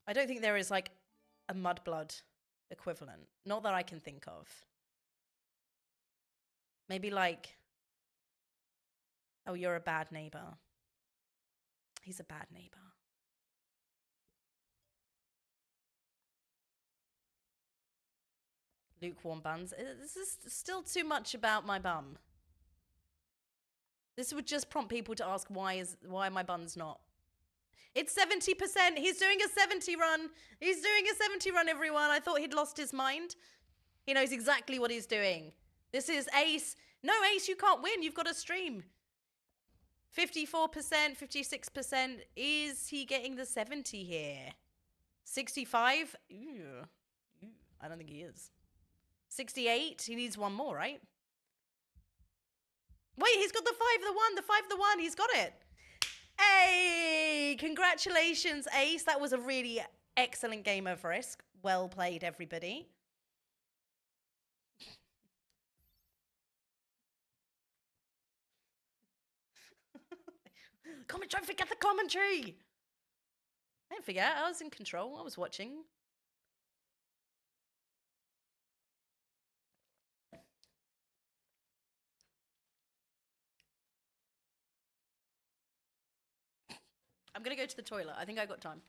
I don't think there is like a mudblood equivalent. Not that I can think of. Maybe like, oh, you're a bad neighbor. He's a bad neighbor. Lukewarm buns. This is still too much about my bum. This would just prompt people to ask why my bun's not. It's 70%. He's doing a 70 run. He's doing a 70 run, everyone. I thought he'd lost his mind. He knows exactly what he's doing. This is Ace. No, Ace, you can't win. You've got to stream. 54%, 56%. Is he getting the 70 here? 65? I don't think he is. 68? He needs one more, right? Wait, he's got the 5, the 1, the 5, the 1. He's got it. Hey, congratulations, Ace. That was a really excellent game of Risk. Well played, everybody. Don't forget the commentary. I didn't forget. I was in control. I was watching. I'm going to go to the toilet. I think I got time.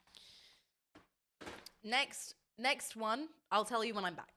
Next one. I'll tell you when I'm back.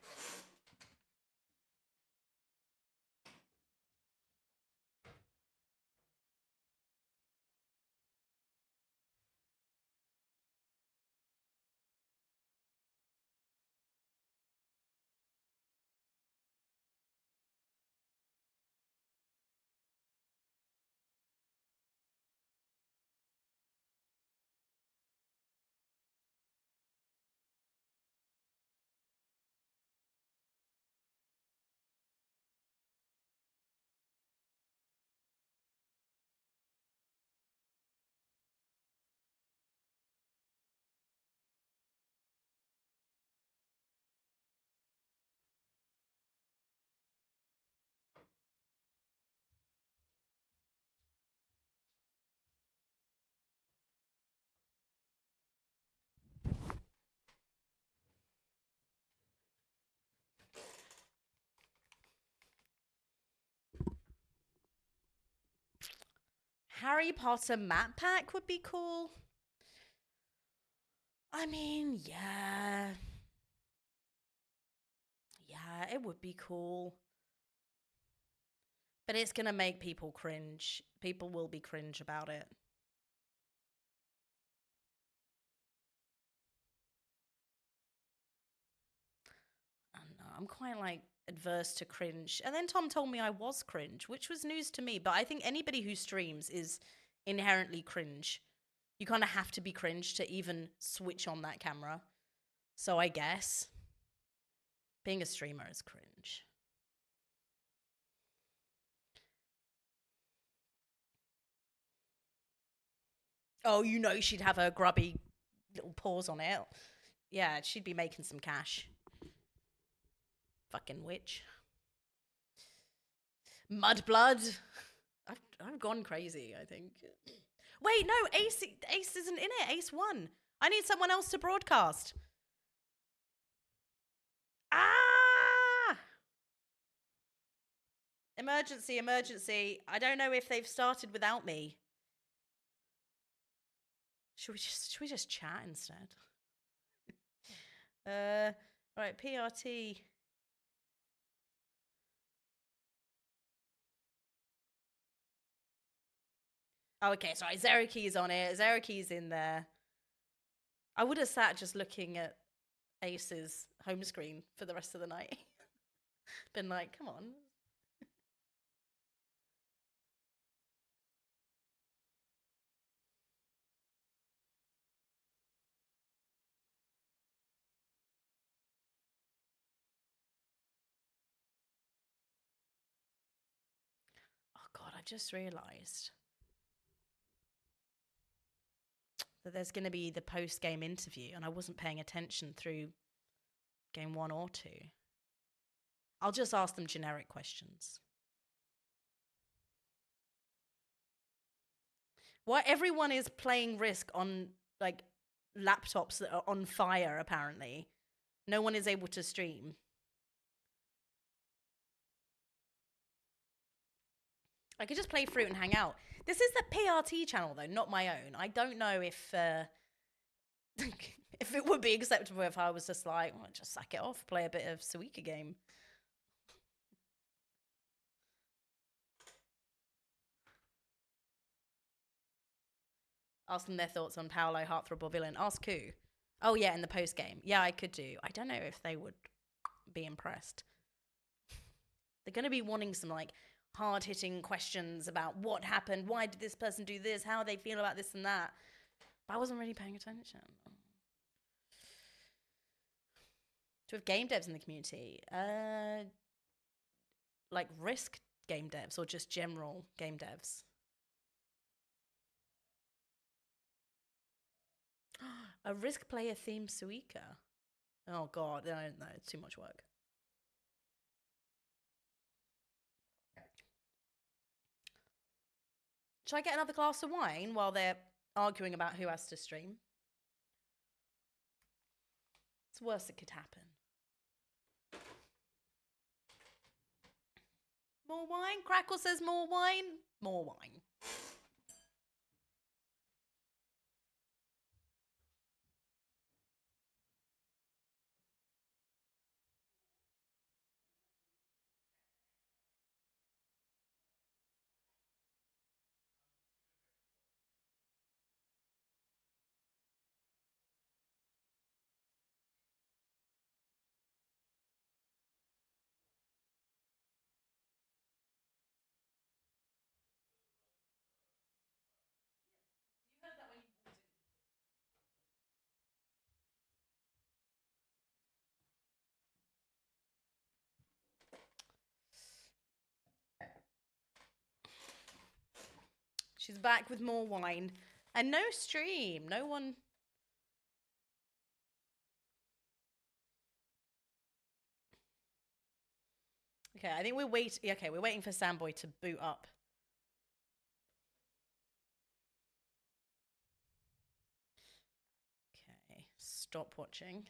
Harry Potter map pack would be cool. I mean, yeah. Yeah, it would be cool. But it's going to make people cringe. People will be cringe about it. I don't know. I'm quite like adverse to cringe. And then Tom told me I was cringe, which was news to me. But I think anybody who streams is inherently cringe. You kind of have to be cringe to even switch on that camera. So I guess being a streamer is cringe. Oh, you know she'd have her grubby little paws on it. Yeah, she'd be making some cash. Fucking witch. Mudblood. I've gone crazy, I think. Wait, no, Ace isn't in it. Ace won. I need someone else to broadcast. Ah! Emergency, emergency. I don't know if they've started without me. Should we just chat instead? Right, PRT. Oh, okay, sorry. Zereki's on it. Zereki's in there. I would have sat just looking at Ace's home screen for the rest of the night. Been like, come on. Oh God, I just realised that there's going to be the post-game interview, and I wasn't paying attention through game 1 or 2. I'll just ask them generic questions. Why everyone is playing Risk on like laptops that are on fire? Apparently, no one is able to stream. I could just play Fruit and hang out. This is the PRT channel though, not my own. I don't know if if it would be acceptable if I was just like, well, just sack it off, play a bit of Suika game. Ask them their thoughts on Paolo, Heartthrob, or Villain. Ask who? Oh yeah, in the post game. Yeah, I could do. I don't know if they would be impressed. They're going to be wanting some like hard hitting questions about what happened, why did this person do this, how they feel about this and that. But I wasn't really paying attention. Do we have game devs in the community? Like Risk game devs or just general game devs? A Risk player themed Suika. Oh God, no, it's too much work. Should I get another glass of wine while they're arguing about who has to stream? It's the worst that could happen. More wine? Crackle says more wine. More wine. She's back with more wine and no stream. No one. Okay, I think we're waiting. Okay, we're waiting for Samboy to boot up. Okay, stop watching.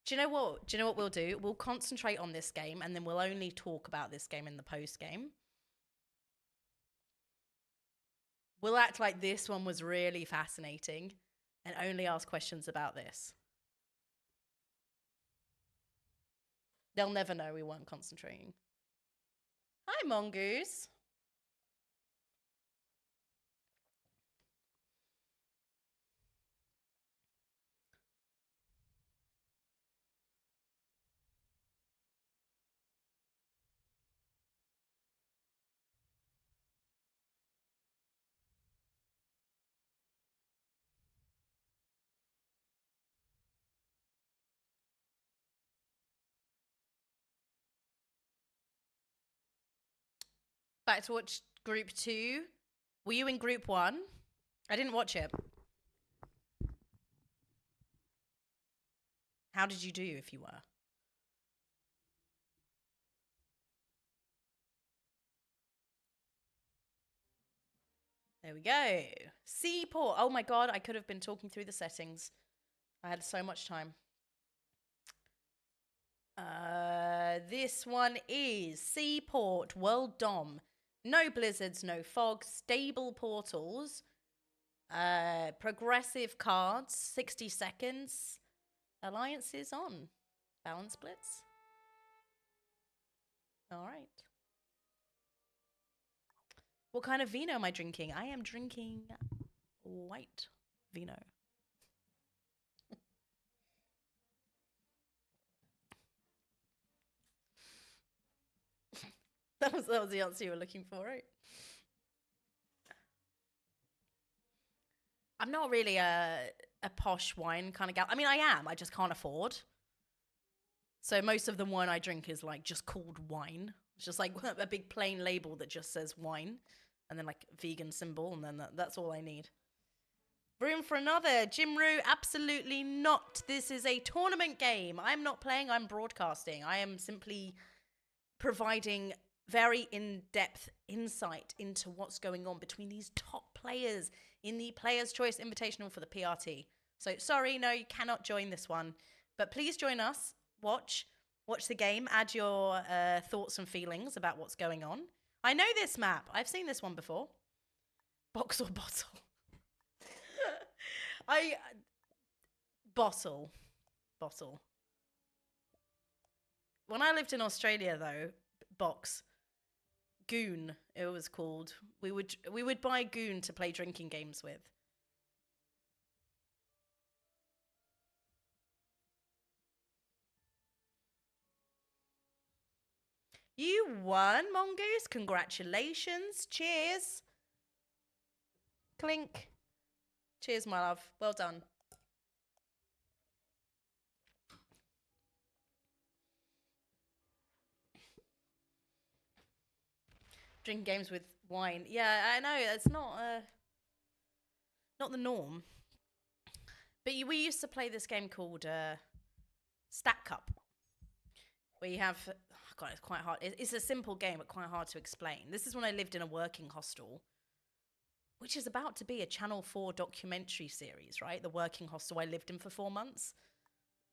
Do you know what? Do you know what we'll do? We'll concentrate on this game, and then we'll only talk about this game in the post game. We'll act like this one was really fascinating, and only ask questions about this. They'll never know we weren't concentrating. Hi, Mongoose. Back to watch group 2. Were you in group 1? I didn't watch it. How did you do if you were? There we go. Seaport. Oh my God, I could have been talking through the settings. I had so much time. This one is Seaport World Dom. No blizzards, no fog, stable portals, progressive cards, 60 seconds, alliances on, balance splits. All right. What kind of vino am I drinking? I am drinking white vino. That was the answer you were looking for, right? I'm not really a posh wine kind of gal. I mean, I am. I just can't afford. So most of the wine I drink is like just called wine. It's just like a big plain label that just says wine, and then like vegan symbol, and then that's all I need. Room for another. Jimru, absolutely not. This is a tournament game. I'm not playing, I'm broadcasting. I am simply providing very in-depth insight into what's going on between these top players in the Players' Choice Invitational for the PRT. So sorry, no, you cannot join this one. But please join us. Watch the game. Add your thoughts and feelings about what's going on. I know this map. I've seen this one before. Box or bottle? Bottle. When I lived in Australia, though, box. Goon, it was called. We would buy Goon to play drinking games with. You won, Mongoose. Congratulations. Cheers. Clink. Cheers, my love. Well done. Drinking games with wine. Yeah, I know. It's not the norm. But we used to play this game called Stack Cup, where you have. Oh God, it's quite hard. It's a simple game, but quite hard to explain. This is when I lived in a working hostel, which is about to be a Channel 4 documentary series, right? The working hostel I lived in for 4 months.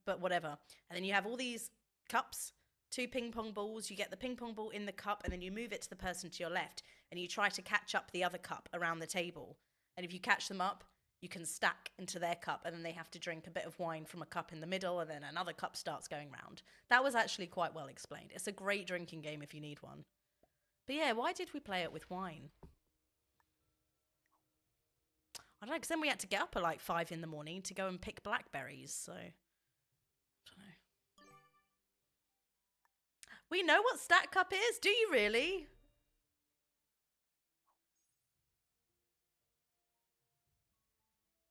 But whatever. And then you have all these cups, 2 ping pong balls. You get the ping pong ball in the cup, and then you move it to the person to your left, and you try to catch up the other cup around the table. And if you catch them up, you can stack into their cup, and then they have to drink a bit of wine from a cup in the middle, and then another cup starts going round. That was actually quite well explained. It's a great drinking game if you need one. But yeah, why did we play it with wine? I don't know, because then we had to get up at like 5 in the morning to go and pick blackberries, so I don't know. We know what Stack Cup is? Do you really?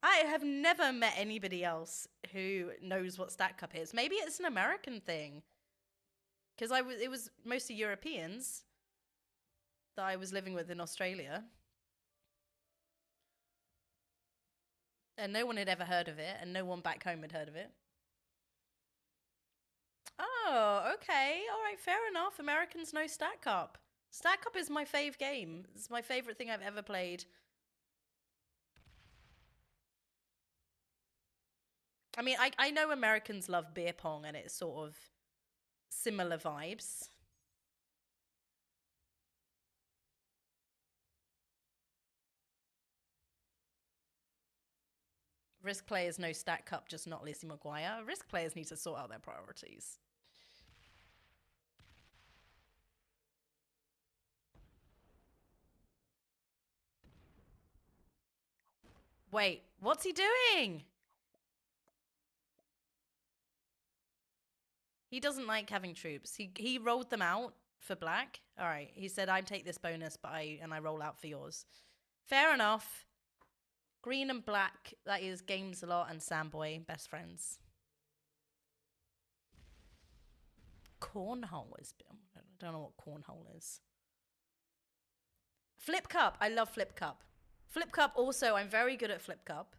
I have never met anybody else who knows what Stack Cup is. Maybe it's an American thing. Because it was mostly Europeans that I was living with in Australia. And no one had ever heard of it, and no one back home had heard of it. Oh, okay. All right, fair enough. Americans know Stack Cup. Stack Cup is my fave game. It's my favorite thing I've ever played. I mean, I know Americans love beer pong, and it's sort of similar vibes. Risk players know Stack Cup, just not Lizzie McGuire. Risk players need to sort out their priorities. Wait, what's he doing? He doesn't like having troops. He rolled them out for black. All right. He said, "I take this bonus, but I roll out for yours." Fair enough. Green and black. That is Games a Lot and Samboy, best friends. Cornhole is. I don't know what cornhole is. Flip Cup. I love Flip Cup. Flip Cup. Also, I'm very good at Flip Cup.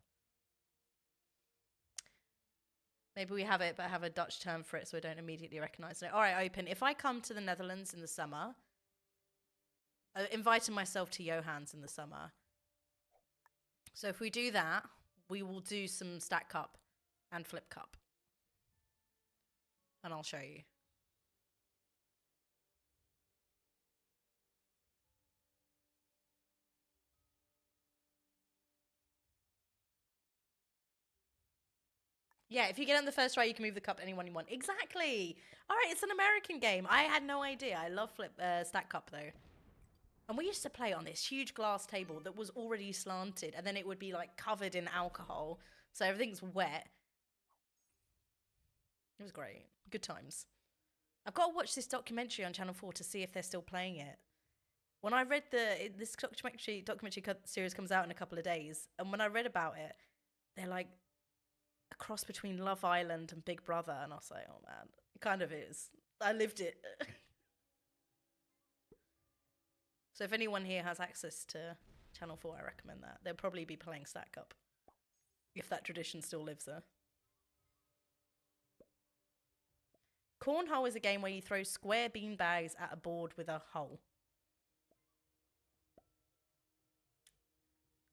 Maybe we have it, but have a Dutch term for it so I don't immediately recognize it. All right, open. If I come to the Netherlands in the summer, I invited myself to Johans in the summer. So if we do that, we will do some Stack Cup and Flip Cup. And I'll show you. Yeah, if you get on the first try, you can move the cup to anyone you want. Exactly. All right, it's an American game. I had no idea. I love Stack Cup though. And we used to play on this huge glass table that was already slanted, and then it would be like covered in alcohol, so everything's wet. It was great. Good times. I've got to watch this documentary on Channel 4 to see if they're still playing it. When I read this documentary series comes out in a couple of days, and when I read about it, they're like a cross between Love Island and Big Brother, and I was like, oh man, it kind of is. I lived it. So if anyone here has access to Channel 4, I recommend that. They'll probably be playing Stack Up, if that tradition still lives there. Cornhole is a game where you throw square bean bags at a board with a hole.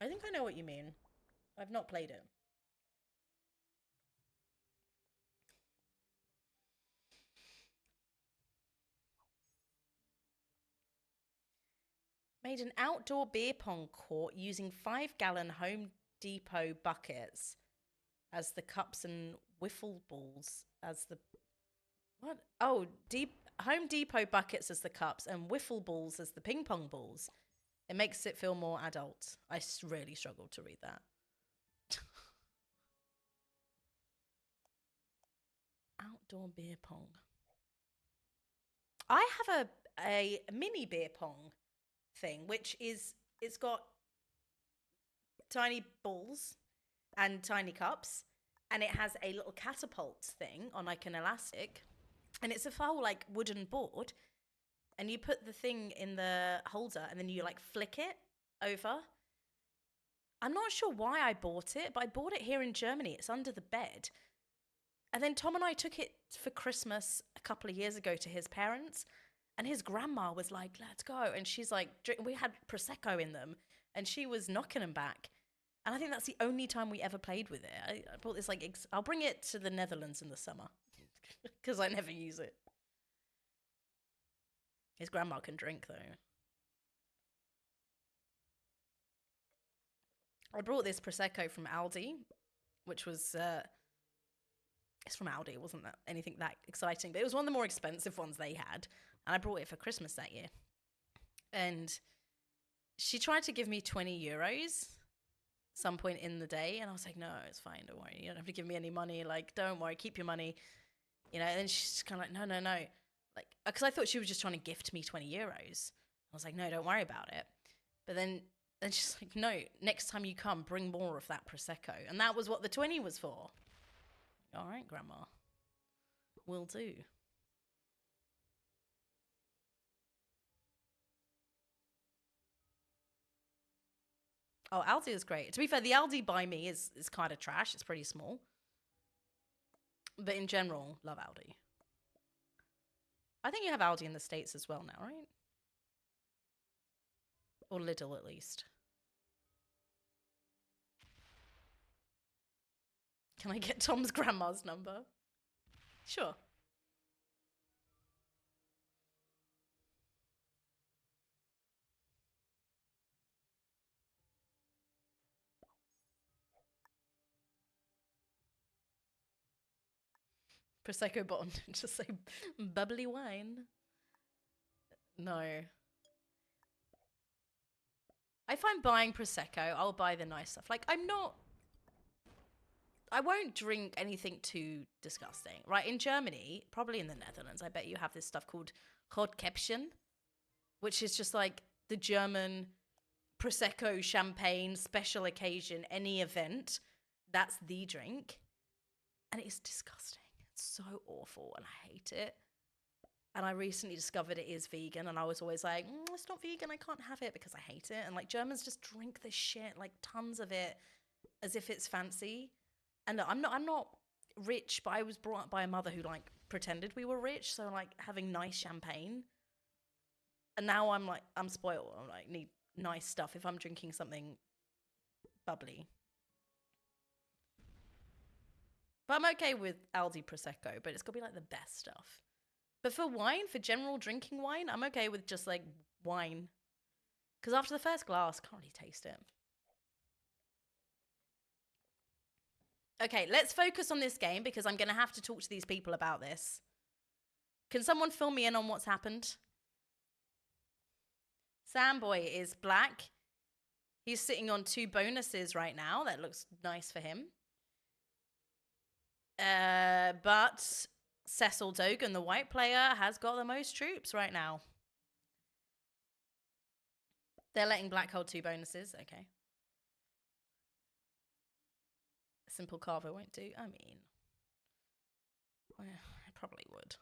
I think I know what you mean. I've not played it. Made an outdoor beer pong court using 5-gallon Home Depot buckets as the cups and wiffle balls as the... What? Oh, Home Depot buckets as the cups and wiffle balls as the ping pong balls. It makes it feel more adult. I really struggled to read that. Outdoor beer pong. I have a mini beer pong thing, which is, it's got tiny balls and tiny cups, and it has a little catapult thing on like an elastic, and it's a full like wooden board, and you put the thing in the holder and then you like flick it over. I'm not sure why I bought it, but I bought it here in Germany. It's under the bed. And then Tom and I took it for Christmas a couple of years ago to his parents, and his grandma was like, let's go. And she's like, we had Prosecco in them, and she was knocking them back. And I think that's the only time we ever played with it. I bought this like, I'll bring it to the Netherlands in the summer because I never use it. His grandma can drink though. I brought this Prosecco from Aldi, which was, it's from Aldi. It wasn't anything that exciting, but it was one of the more expensive ones they had. And I brought it for Christmas that year. And she tried to give me 20 euros some point in the day. And I was like, no, it's fine. Don't worry. You don't have to give me any money. Like, don't worry. Keep your money. You know, and then she's kind of like, no. Like, because I thought she was just trying to gift me 20 euros. I was like, no, don't worry about it. But then she's like, no, next time you come, bring more of that Prosecco. And that was what the 20 was for. All right, Grandma. Will do. Oh, Aldi is great. To be fair, the Aldi by me is kind of trash. It's pretty small. But in general, love Aldi. I think you have Aldi in the States as well now, right? Or Lidl at least. Can I get Tom's grandma's number? Sure. Prosecco bond. Just say bubbly wine. No. If I'm buying Prosecco, I'll buy the nice stuff. Like, I won't drink anything too disgusting. Right, in Germany, probably in the Netherlands, I bet you have this stuff called Rotkäppchen, which is just like the German Prosecco, champagne, special occasion, any event. That's the drink. And it's disgusting. It's so awful and I hate it. And I recently discovered it is vegan, and I was always like, it's not vegan, I can't have it because I hate it. And like Germans just drink this shit, like tons of it, as if it's fancy. And look, I'm not rich, but I was brought up by a mother who like pretended we were rich, so like having nice champagne. And now I'm spoiled. I'm like need nice stuff if I'm drinking something bubbly. But I'm okay with Aldi Prosecco, but it's got to be like the best stuff. But for wine, for general drinking wine, I'm okay with just like wine. Because after the first glass, can't really taste it. Okay, let's focus on this game because I'm going to have to talk to these people about this. Can someone fill me in on what's happened? Samboy is black. He's sitting on 2 bonuses right now. That looks nice for him. But Cecil Dogan, the white player, has got the most troops right now. They're letting black hold 2 bonuses. Okay. Simple carver won't do. I mean, well, I probably would.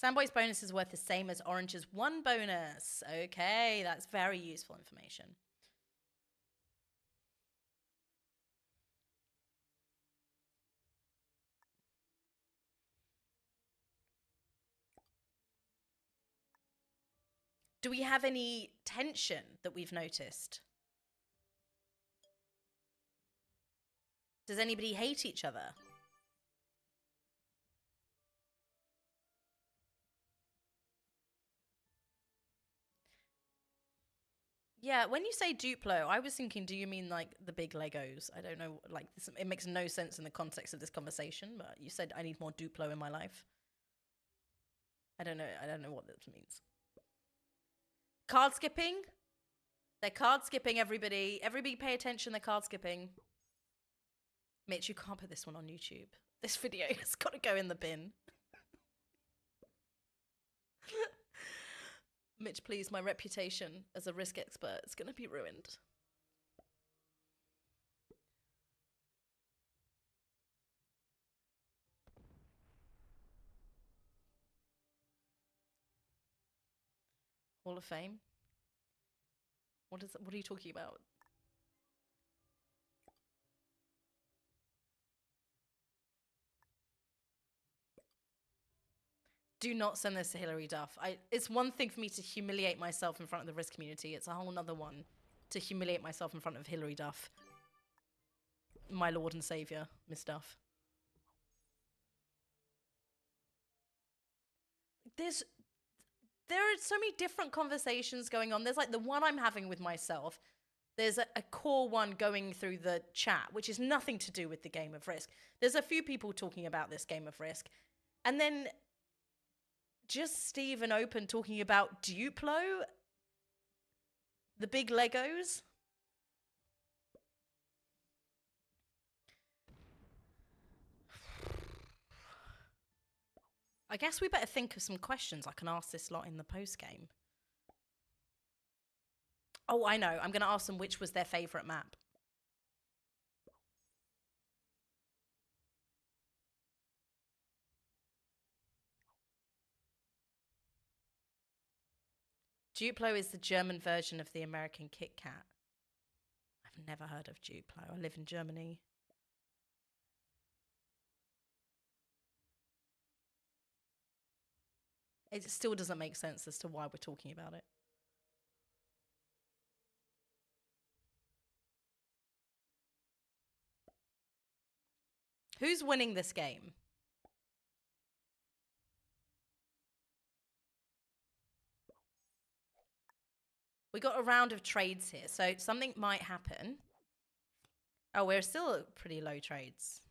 Samboy's bonus is worth the same as Orange's 1 bonus. Okay, that's very useful information. Do we have any tension that we've noticed? Does anybody hate each other? Yeah, when you say Duplo, I was thinking, do you mean like the big Legos? I don't know, like this, it makes no sense in the context of this conversation, but you said I need more Duplo in my life. I don't know what this means. Card skipping? They're card skipping, everybody. Everybody pay attention, they're card skipping. Mitch, you can't put this one on YouTube. This video has got to go in the bin. Mitch, please, my reputation as a risk expert is going to be ruined. Hall of Fame? What are you talking about? Do not send this to Hilary Duff. It's one thing for me to humiliate myself in front of the risk community. It's a whole nother one to humiliate myself in front of Hilary Duff. My lord and savior, Miss Duff. There are so many different conversations going on. There's like the one I'm having with myself. There's a core one going through the chat, which is nothing to do with the game of Risk. There's a few people talking about this game of Risk. And then just Steve and Open talking about Duplo, the big Legos. I guess we better think of some questions I can ask this lot in the post-game. Oh, I know. I'm going to ask them which was their favourite map. Duplo is the German version of the American Kit Kat. I've never heard of Duplo. I live in Germany. It still doesn't make sense as to why we're talking about it. Who's winning this game? We got a round of trades here, so something might happen. Oh, we're still at pretty low trades.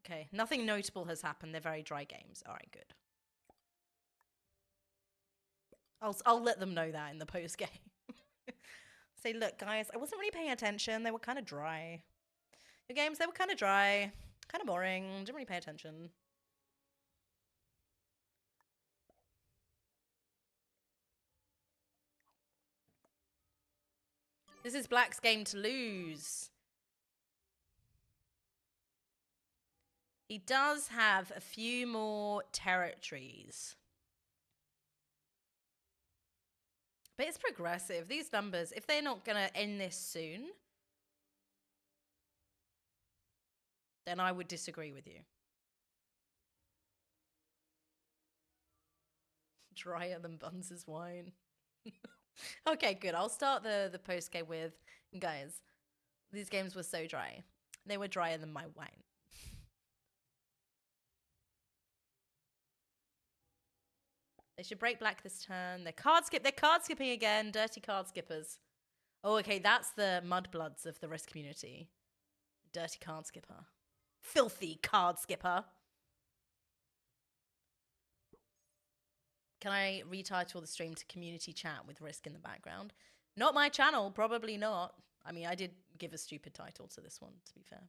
Okay, nothing notable has happened. They're very dry games. All right, good. I'll let them know that in the post game. Say, look, guys, I wasn't really paying attention. They were kind of dry. Your games, they were kind of dry, kind of boring. Didn't really pay attention. This is Black's game to lose. He does have a few more territories. But it's progressive. These numbers, if they're not going to end this soon, then I would disagree with you. Drier than Buns' wine. Okay, good. I'll start the post game with, guys, these games were so dry. They were drier than my wine. They should break black this turn. They're card skipping again. Dirty card skippers. Oh, okay, that's the mudbloods of the Risk community. Dirty card skipper. Filthy card skipper. Can I retitle the stream to community chat with Risk in the background? Not my channel, probably not. I mean, I did give a stupid title to this one, to be fair.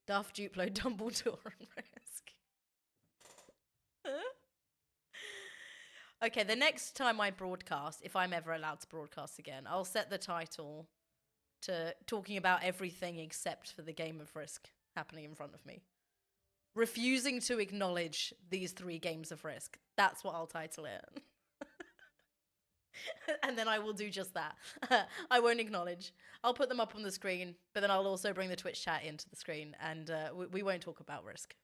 Daft Duplo, Dumbledore, and Risk. Okay, the next time I broadcast, if I'm ever allowed to broadcast again, I'll set the title to talking about everything except for the game of Risk happening in front of me. Refusing to acknowledge these 3 games of Risk. That's what I'll title it. And then I will do just that. I won't acknowledge. I'll put them up on the screen, but then I'll also bring the Twitch chat into the screen, and we won't talk about Risk.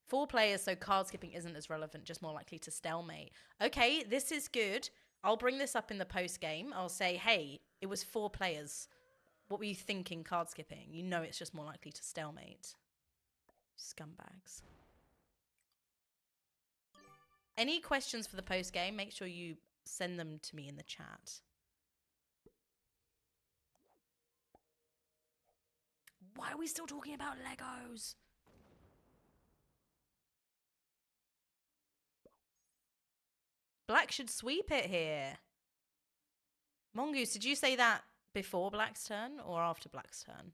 Four players, so card skipping isn't as relevant, just more likely to stalemate. Okay, this is good. I'll bring this up in the post game. I'll say, hey, it was 4 players. What were you thinking card skipping? You know it's just more likely to stalemate. Scumbags. Any questions for the post game? Make sure you send them to me in the chat. Why are we still talking about Legos? Black should sweep it here. Mongoose, did you say that before Black's turn or after Black's turn?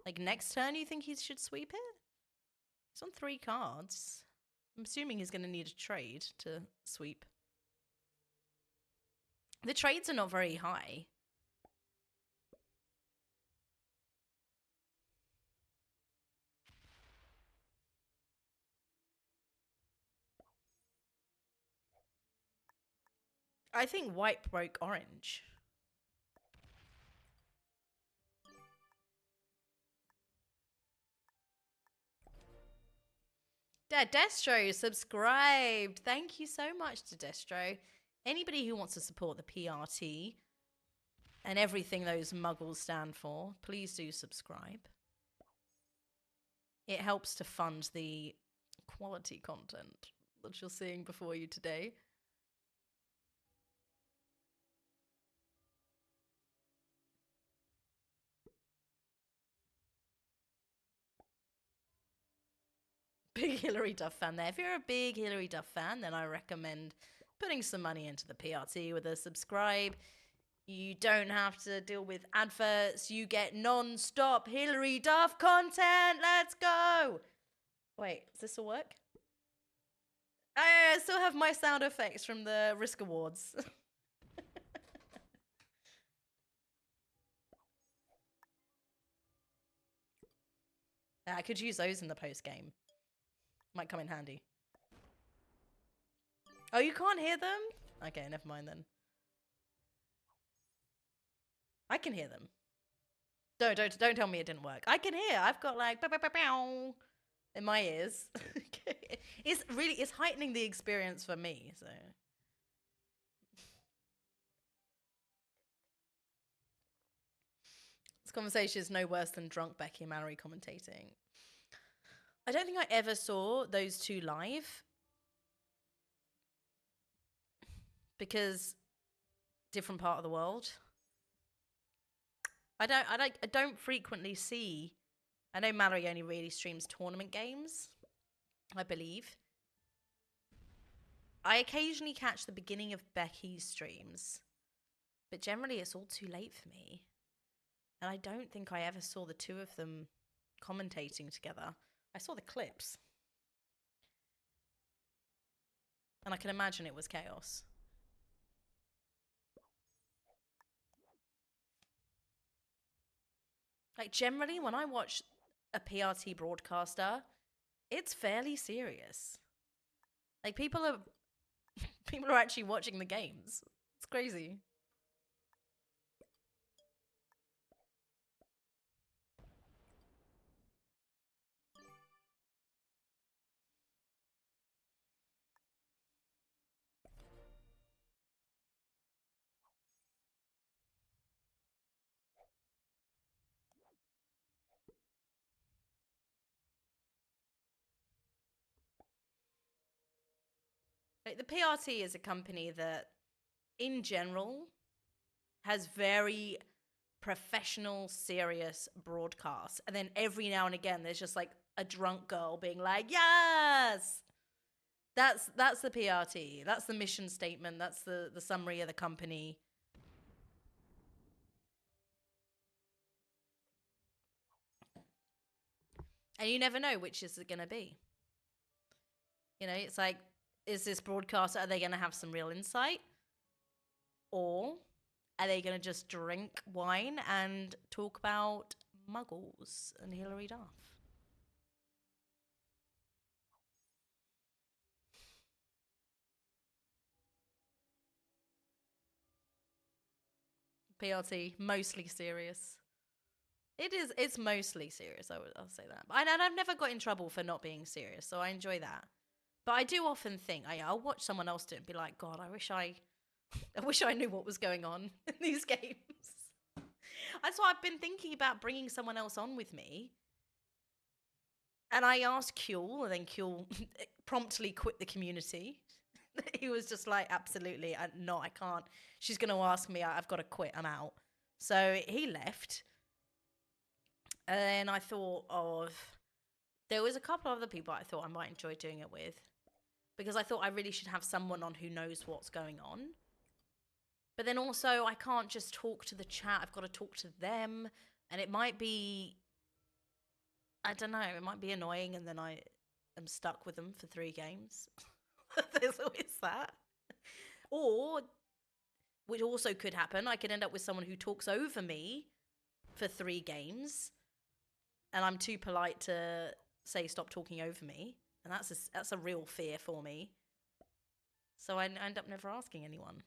Like next turn you think he should sweep it? He's on 3 cards. I'm assuming he's going to need a trade to sweep. The trades are not very high. I think white broke orange. Destro subscribed. Thank you so much to Destro. Anybody who wants to support the PRT and everything those muggles stand for, please do subscribe. It helps to fund the quality content that you're seeing before you today. Big Hilary Duff fan there. If you're a big Hilary Duff fan, then I recommend putting some money into the PRT with a subscribe. You don't have to deal with adverts. You get non-stop Hilary Duff content. Let's go. Wait, does this will work? I still have my sound effects from the Risk Awards. I could use those in the post game. Might come in handy. Oh, you can't hear them? Okay, never mind then. I can hear them. Don't tell me it didn't work. I can hear. I've got like bow, bow, bow, bow in my ears. It's heightening the experience for me. So this conversation is no worse than drunk Becky and Mallory commentating. I don't think I ever saw those 2 live because different part of the world. I don't frequently see. I know Mallory only really streams tournament games, I believe. I occasionally catch the beginning of Becky's streams, but generally it's all too late for me. And I don't think I ever saw the 2 of them commentating together. I saw the clips. And I can imagine it was chaos. Like, generally, when I watch a PRT broadcaster, it's fairly serious. Like, people are actually watching the games. It's crazy. Like, the PRT is a company that, in general, has very professional, serious broadcasts. And then every now and again, there's just like a drunk girl being like, yes! That's the PRT. That's the mission statement. That's the summary of the company. And you never know which is it going to be. You know, it's like, is this broadcaster, are they going to have some real insight? Or are they going to just drink wine and talk about muggles and Hilary Duff? PRT, mostly serious. It is. It's mostly serious. I'll say that. And I've never got in trouble for not being serious, so I enjoy that. But I do often think I'll watch someone else do it and be like, God, I wish I knew what was going on in these games. That's why I've been thinking about bringing someone else on with me. And I asked Kuehl, and then Kuehl promptly quit the community. He was just like, absolutely, no, I can't. She's going to ask me, I've got to quit, I'm out. So he left. And then I thought of, there was a couple of other people I thought I might enjoy doing it with. Because I thought I really should have someone on who knows what's going on. But then also, I can't just talk to the chat. I've got to talk to them. And it might be, I don't know, it might be annoying. And then I am stuck with them for 3 games. There's always that. Or, which also could happen, I could end up with someone who talks over me for 3 games. And I'm too polite to say, stop talking over me. And that's a real fear for me. So I end up never asking anyone.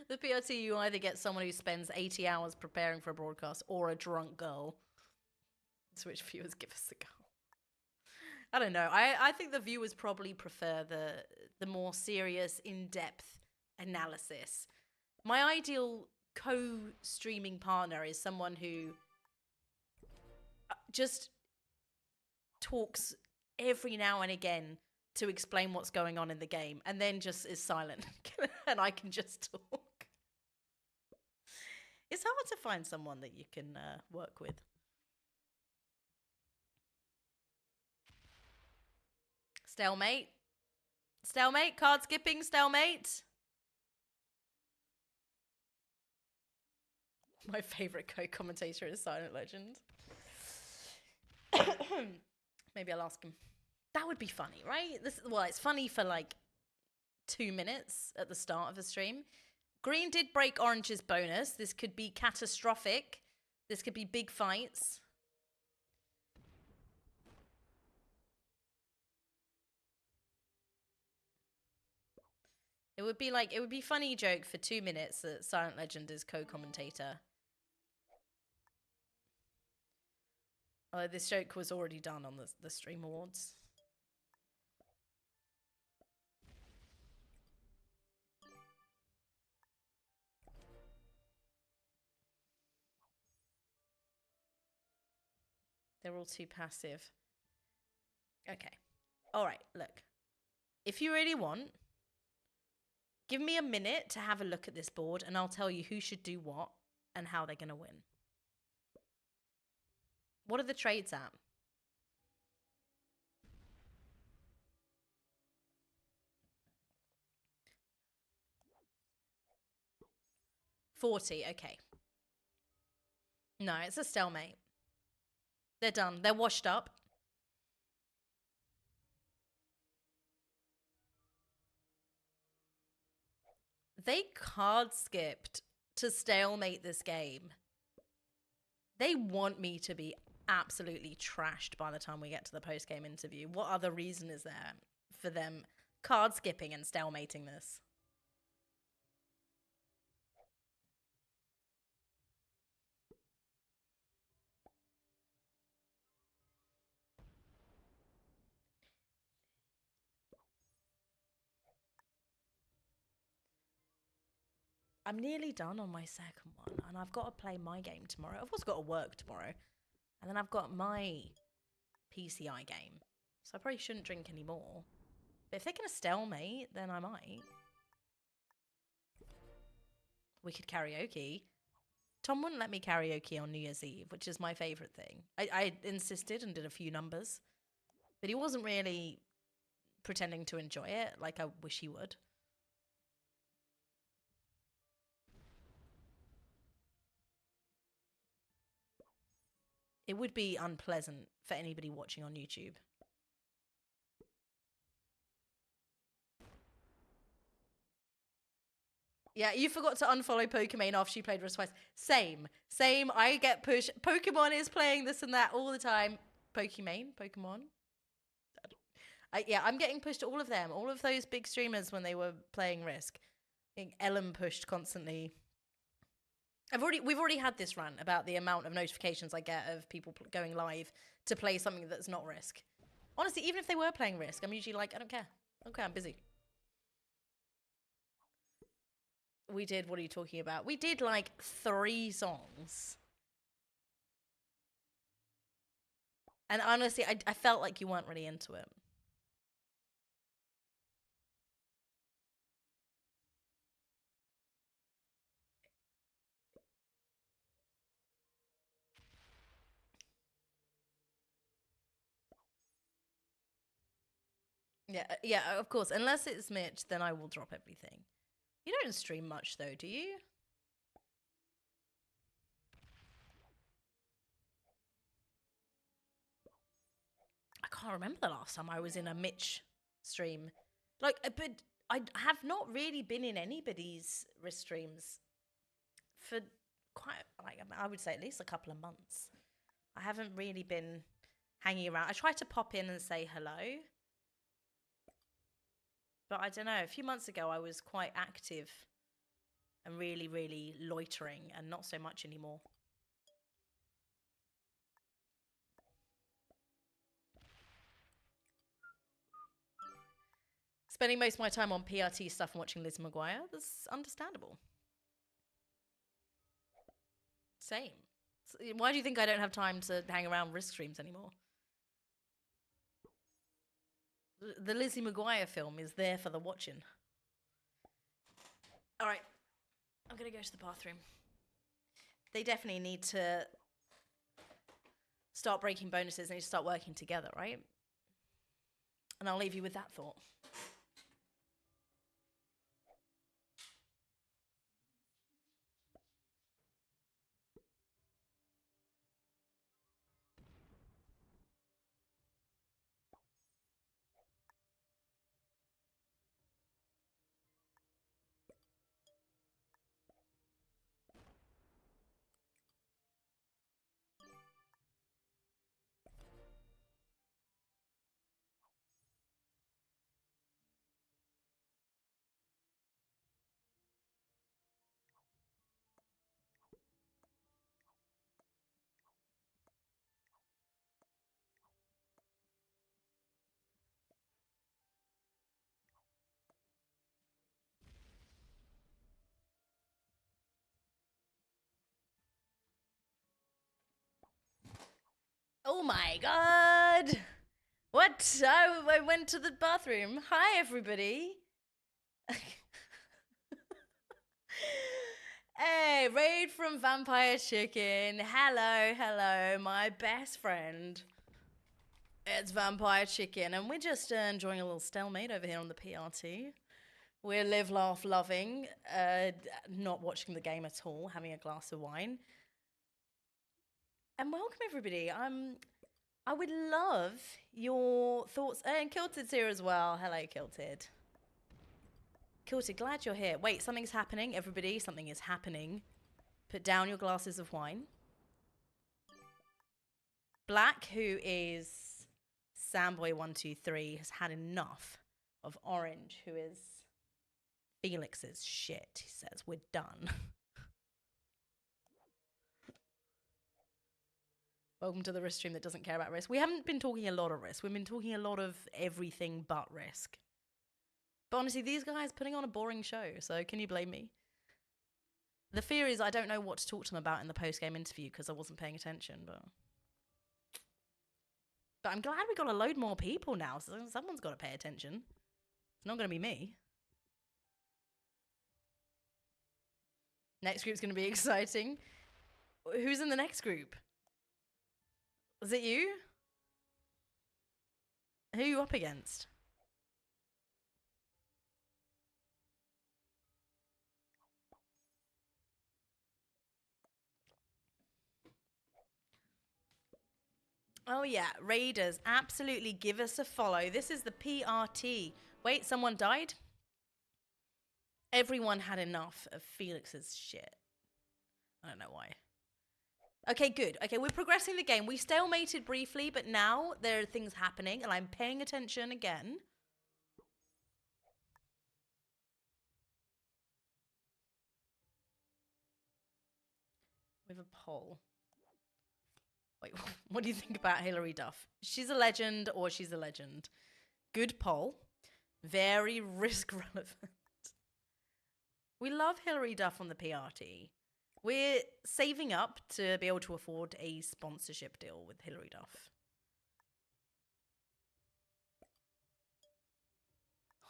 The PRT, you either get someone who spends 80 hours preparing for a broadcast or a drunk girl. So which viewers give us a go? I don't know. I think the viewers probably prefer the more serious, in-depth analysis. My ideal co-streaming partner is someone who just talks every now and again to explain what's going on in the game and then just is silent and I can just talk. It's hard to find someone that you can work with. Stalemate. Stalemate, card skipping, stalemate. My favorite co-commentator is Silent Legend. Maybe I'll ask him. That would be funny, right? Well, it's funny for like 2 minutes at the start of the stream. Green did break Orange's bonus. This could be catastrophic. This could be big fights. It would be funny joke for 2 minutes that Silent Legend is co-commentator. Although this joke was already done on the Stream Awards. They're all too passive. Okay. All right, look. If you really want, give me a minute to have a look at this board and I'll tell you who should do what and how they're going to win. What are the trades at? 40, okay. No, it's a stalemate. They're done. They're washed up. They card skipped to stalemate this game. They want me to be absolutely trashed by the time we get to the post-game interview. What other reason is there for them card skipping and stalemating this? I'm nearly done on my second one, and I've got to play my game tomorrow. I've also got to work tomorrow. And then I've got my PCI game. So I probably shouldn't drink anymore. But if they're going to stalemate, then I might. We could karaoke. Tom wouldn't let me karaoke on New Year's Eve, which is my favourite thing. I insisted and did a few numbers. But he wasn't really pretending to enjoy it like I wish he would. It would be unpleasant for anybody watching on YouTube. Yeah, you forgot to unfollow Pokemon after she played Risk twice. Same. I get pushed. Pokemon is playing this and that all the time. Pokemon. Yeah, I'm getting pushed to all of them. All of those big streamers when they were playing Risk. Ellen pushed constantly. We've already had this rant about the amount of notifications I get of people going live to play something that's not Risk. Honestly, even if they were playing Risk, I'm usually like, I don't care. Okay, I'm busy. We did. What are you talking about? We did like 3 songs. And honestly, I felt like you weren't really into it. Yeah, of course. Unless it's Mitch, then I will drop everything. You don't stream much though, do you? I can't remember the last time I was in a Mitch stream. Like, but I have not really been in anybody's Risk streams for quite, like, I would say at least a couple of months. I haven't really been hanging around. I try to pop in and say hello. But I don't know, a few months ago I was quite active and really, really loitering, and not so much anymore. Spending most of my time on PRT stuff and watching Liz McGuire, that's understandable. Same. Why do you think I don't have time to hang around Risk streams anymore? The Lizzie McGuire film is there for the watching. All right, I'm gonna go to the bathroom. They definitely need to start breaking bonuses. They need to start working together, right? And I'll leave you with that thought. Oh my god! What? I went to the bathroom. Hi, everybody. Hey, Raid from Vampire Chicken. Hello, my best friend. It's Vampire Chicken, and we're just enjoying a little stalemate over here on the PRT. We're live, laugh, loving, not watching the game at all, having a glass of wine. And welcome, everybody. I would love your thoughts. And Kilted's here as well. Hello, Kilted. Kilted, glad you're here. Wait, something's happening. Everybody, something is happening. Put down your glasses of wine. Black, who is Samboy123, has had enough of Orange, who is Felix's shit. He says, we're done. Welcome to the Risk stream that doesn't care about Risk. We haven't been talking a lot of Risk. We've been talking a lot of everything but Risk. But honestly, these guys putting on a boring show, so can you blame me? The fear is I don't know what to talk to them about in the post-game interview because I wasn't paying attention, but... But I'm glad we got a load more people now. So someone's got to pay attention. It's not going to be me. Next group's going to be exciting. Who's in the next group? Was it you? Who are you up against? Oh yeah, Raiders, absolutely give us a follow. This is the PRT. Wait, someone died? Everyone had enough of Felix's shit. I don't know why. Okay, good. Okay, we're progressing the game. We stalemated briefly, but now there are things happening, and I'm paying attention again. We have a poll. Wait, what do you think about Hilary Duff? She's a legend or she's a legend? Good poll. Very risk relevant. We love Hilary Duff on the PRT. We're saving up to be able to afford a sponsorship deal with Hilary Duff.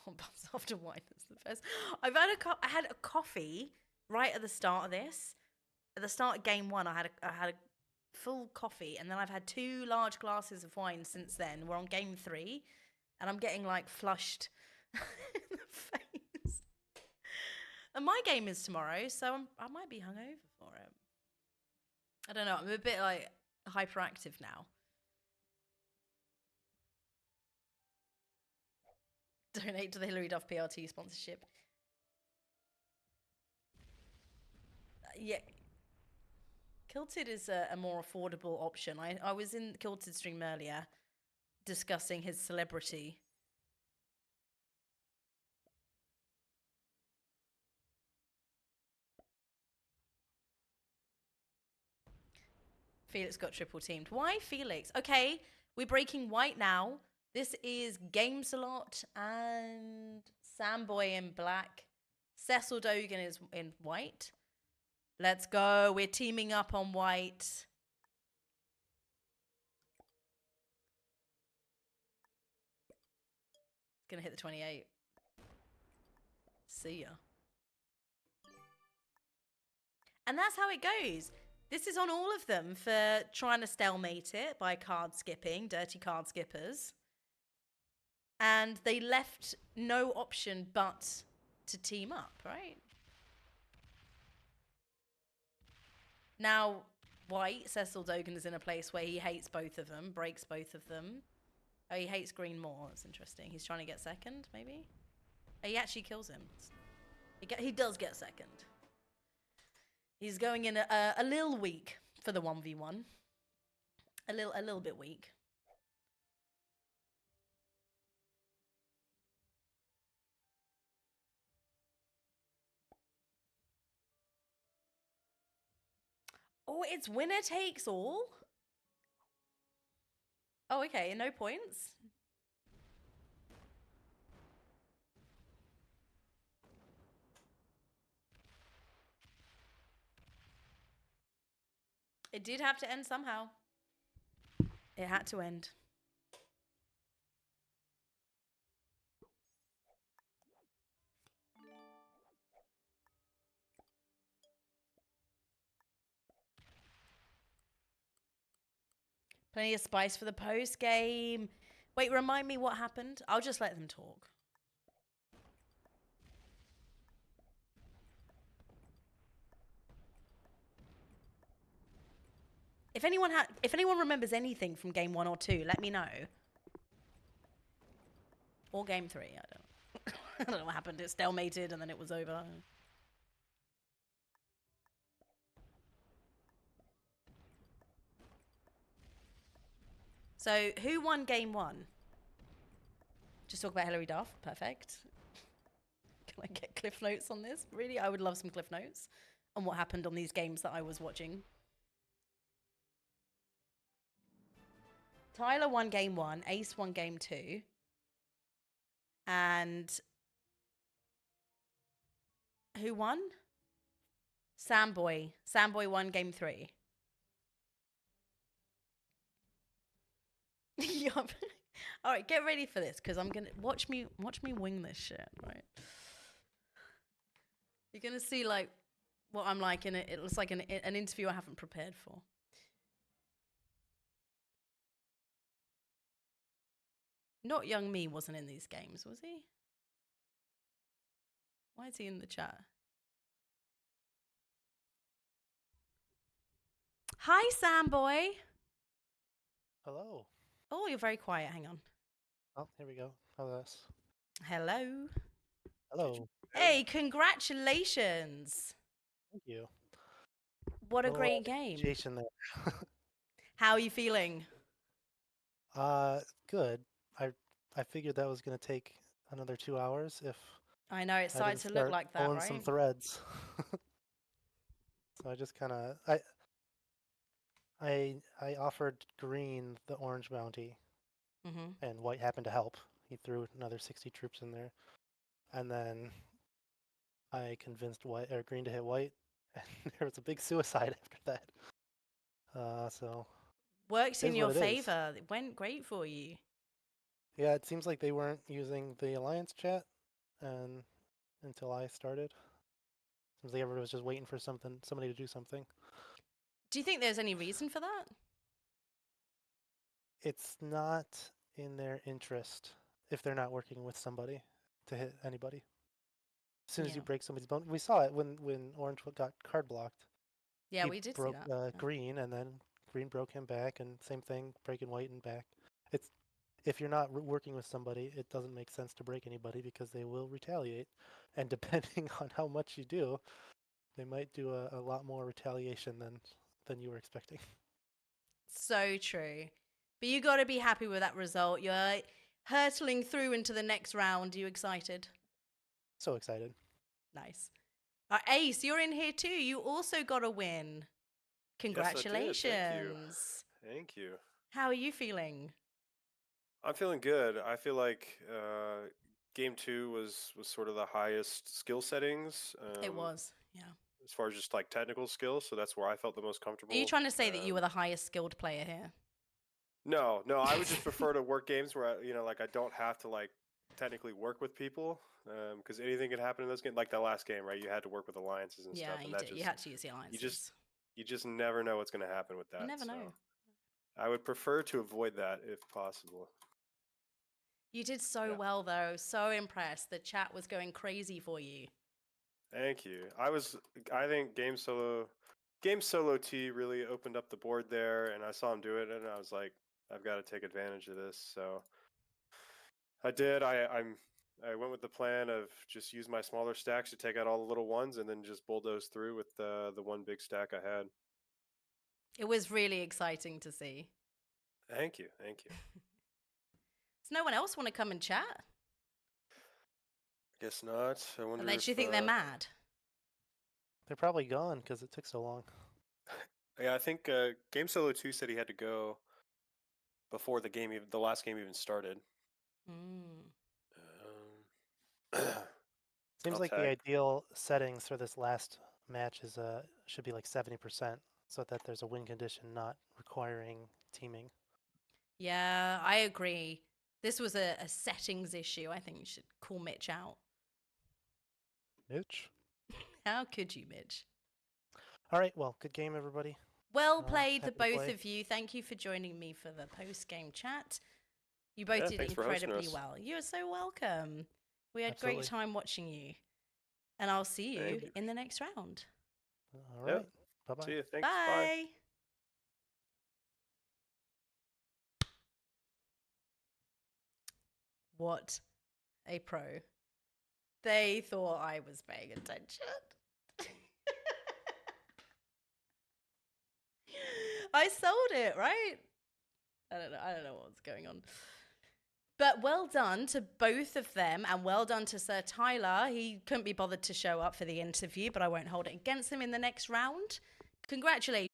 Oh, bumps after wine is the best. I had a coffee right at the start of this. At the start of game 1, I had a full coffee, and then I've had 2 large glasses of wine since then. We're on game 3, and I'm getting like flushed in the face. And my game is tomorrow, so I might be hungover for it. I don't know. I'm a bit like hyperactive now. Donate to the Hilary Duff PRT sponsorship. Yeah. Kilted is a more affordable option. I was in Kilted stream earlier discussing his celebrity. Felix got triple teamed. Why Felix? Okay, we're breaking white now. This is Gamesalot and Samboy in black. Cecil Dogan is in white. Let's go. We're teaming up on white. Gonna hit the 28. See ya. And that's how it goes. This is on all of them for trying to stalemate it by card skipping, dirty card skippers. And they left no option but to team up, right? Now, white, Cecil Dogan is in a place where he hates both of them, breaks both of them. Oh, he hates green more. That's interesting. He's trying to get second, maybe? Oh, he actually kills him. He does get second. He's going in a little weak for the 1v1. A little bit weak. Oh, it's winner takes all? Oh, okay, no points. It did have to end somehow. It had to end. Plenty of spice for the post game. Wait, remind me what happened. I'll just let them talk. If anyone remembers anything from game 1 or 2, let me know. Or game 3, I don't I don't know what happened. It stalemated and then it was over. So, who won game 1? Just talk about Hilary Duff. Perfect. Can I get cliff notes on this? Really? I would love some cliff notes on what happened on these games that I was watching. Tyler won game 1. Ace won game 2. And who won? Samboy. Samboy won game 3. Yup. All right, get ready for this because I'm gonna watch me wing this shit. Right. You're gonna see like what I'm like in it. It looks like an interview I haven't prepared for. Not young me wasn't in these games, was he? Why is he in the chat? Hi, Sam boy. Hello. Oh, you're very quiet. Hang on. Oh, here we go. How's this? Hello. Hello. Hey, congratulations. Thank you. What a Little great game. appreciation there. How are you feeling? Good. I figured that was gonna take another 2 hours if I know, it's I starting didn't to look start like that, pulling some right? threads. So I just kind of I offered Green the orange bounty, Mm-hmm. and White happened to help. He threw another 60 troops in there, and then I convinced White or Green to hit White, and there was a big suicide after that. So Works it in is what your it is. favor. It went great for you. Yeah, it seems like they weren't using the Alliance chat and until I started. Seems like everybody was just waiting for somebody to do something. Do you think there's any reason for that? It's not in their interest if they're not working with somebody to hit anybody. As soon as you Yeah. break somebody's bone, we saw it when Orange got card blocked. Yeah, He we did see broke that. Yeah. Green, and then Green broke him back, and same thing, breaking White and back. It's if you're not working with somebody, it doesn't make sense to break anybody because they will retaliate, and depending on how much you do, they might do a lot more retaliation than you were expecting. So true. But you got to be happy with that result. You're hurtling through into the next round. Are you excited? So excited. Nice. Ace, you're in here too. You also got a win. Yes, I did. Thank you. Congratulations. Thank you. How are you feeling? I'm feeling good. I feel like game two was sort of the highest skill settings It was, yeah. as far as just like technical skills. So that's where I felt the most Are you comfortable. trying to say that you were the highest skilled player here? No, I would just prefer to work games where like I don't have to like technically work with people because anything can happen in those games. Like that last game, right? You had to work with alliances and Yeah, stuff, and you that did. You just had to use the you just alliances. you just never know what's going to happen with You that. never So know. I would prefer to avoid that if possible. You did so Yeah. well, though. So impressed. The chat was going crazy for you. Thank you. I think Game Solo T really opened up the board there, and I saw him do it, and I was like, I've got to take advantage of this. So I did. I went with the plan of just use my smaller stacks to take out all the little ones, and then just bulldoze through with the one big stack I had. It was really exciting to see. Thank you. Thank you. Does no one else want to come and chat? Guess not. I wonder Unless you if think they're mad. They're probably gone because it took so long. yeah, I think Game Solo 2 said he had to go before the last game even started. Mm. Seems I'll like the tag. ideal settings for this last match is should be like 70%, so that there's a win condition not requiring teaming. Yeah, I agree. This was a settings issue. I think you should call Mitch out. Mitch. How could you, Mitch? All right, well, good game, everybody. Well played, the Happy to both play. of you. Thank you for joining me for the post-game chat. You both Yeah, did thanks for hosting incredibly us. well. You're so welcome. We had Absolutely. great time watching you. And I'll see you Thank you. in the next round. All right. Yep. Bye-bye. See you. Thanks. Bye. Bye. What a pro. They thought I was paying attention. I sold it, right? I don't know what's going on. But well done to both of them, and well done to Sir Tyler. He couldn't be bothered to show up for the interview, but I won't hold it against him in the next round. Congratulations.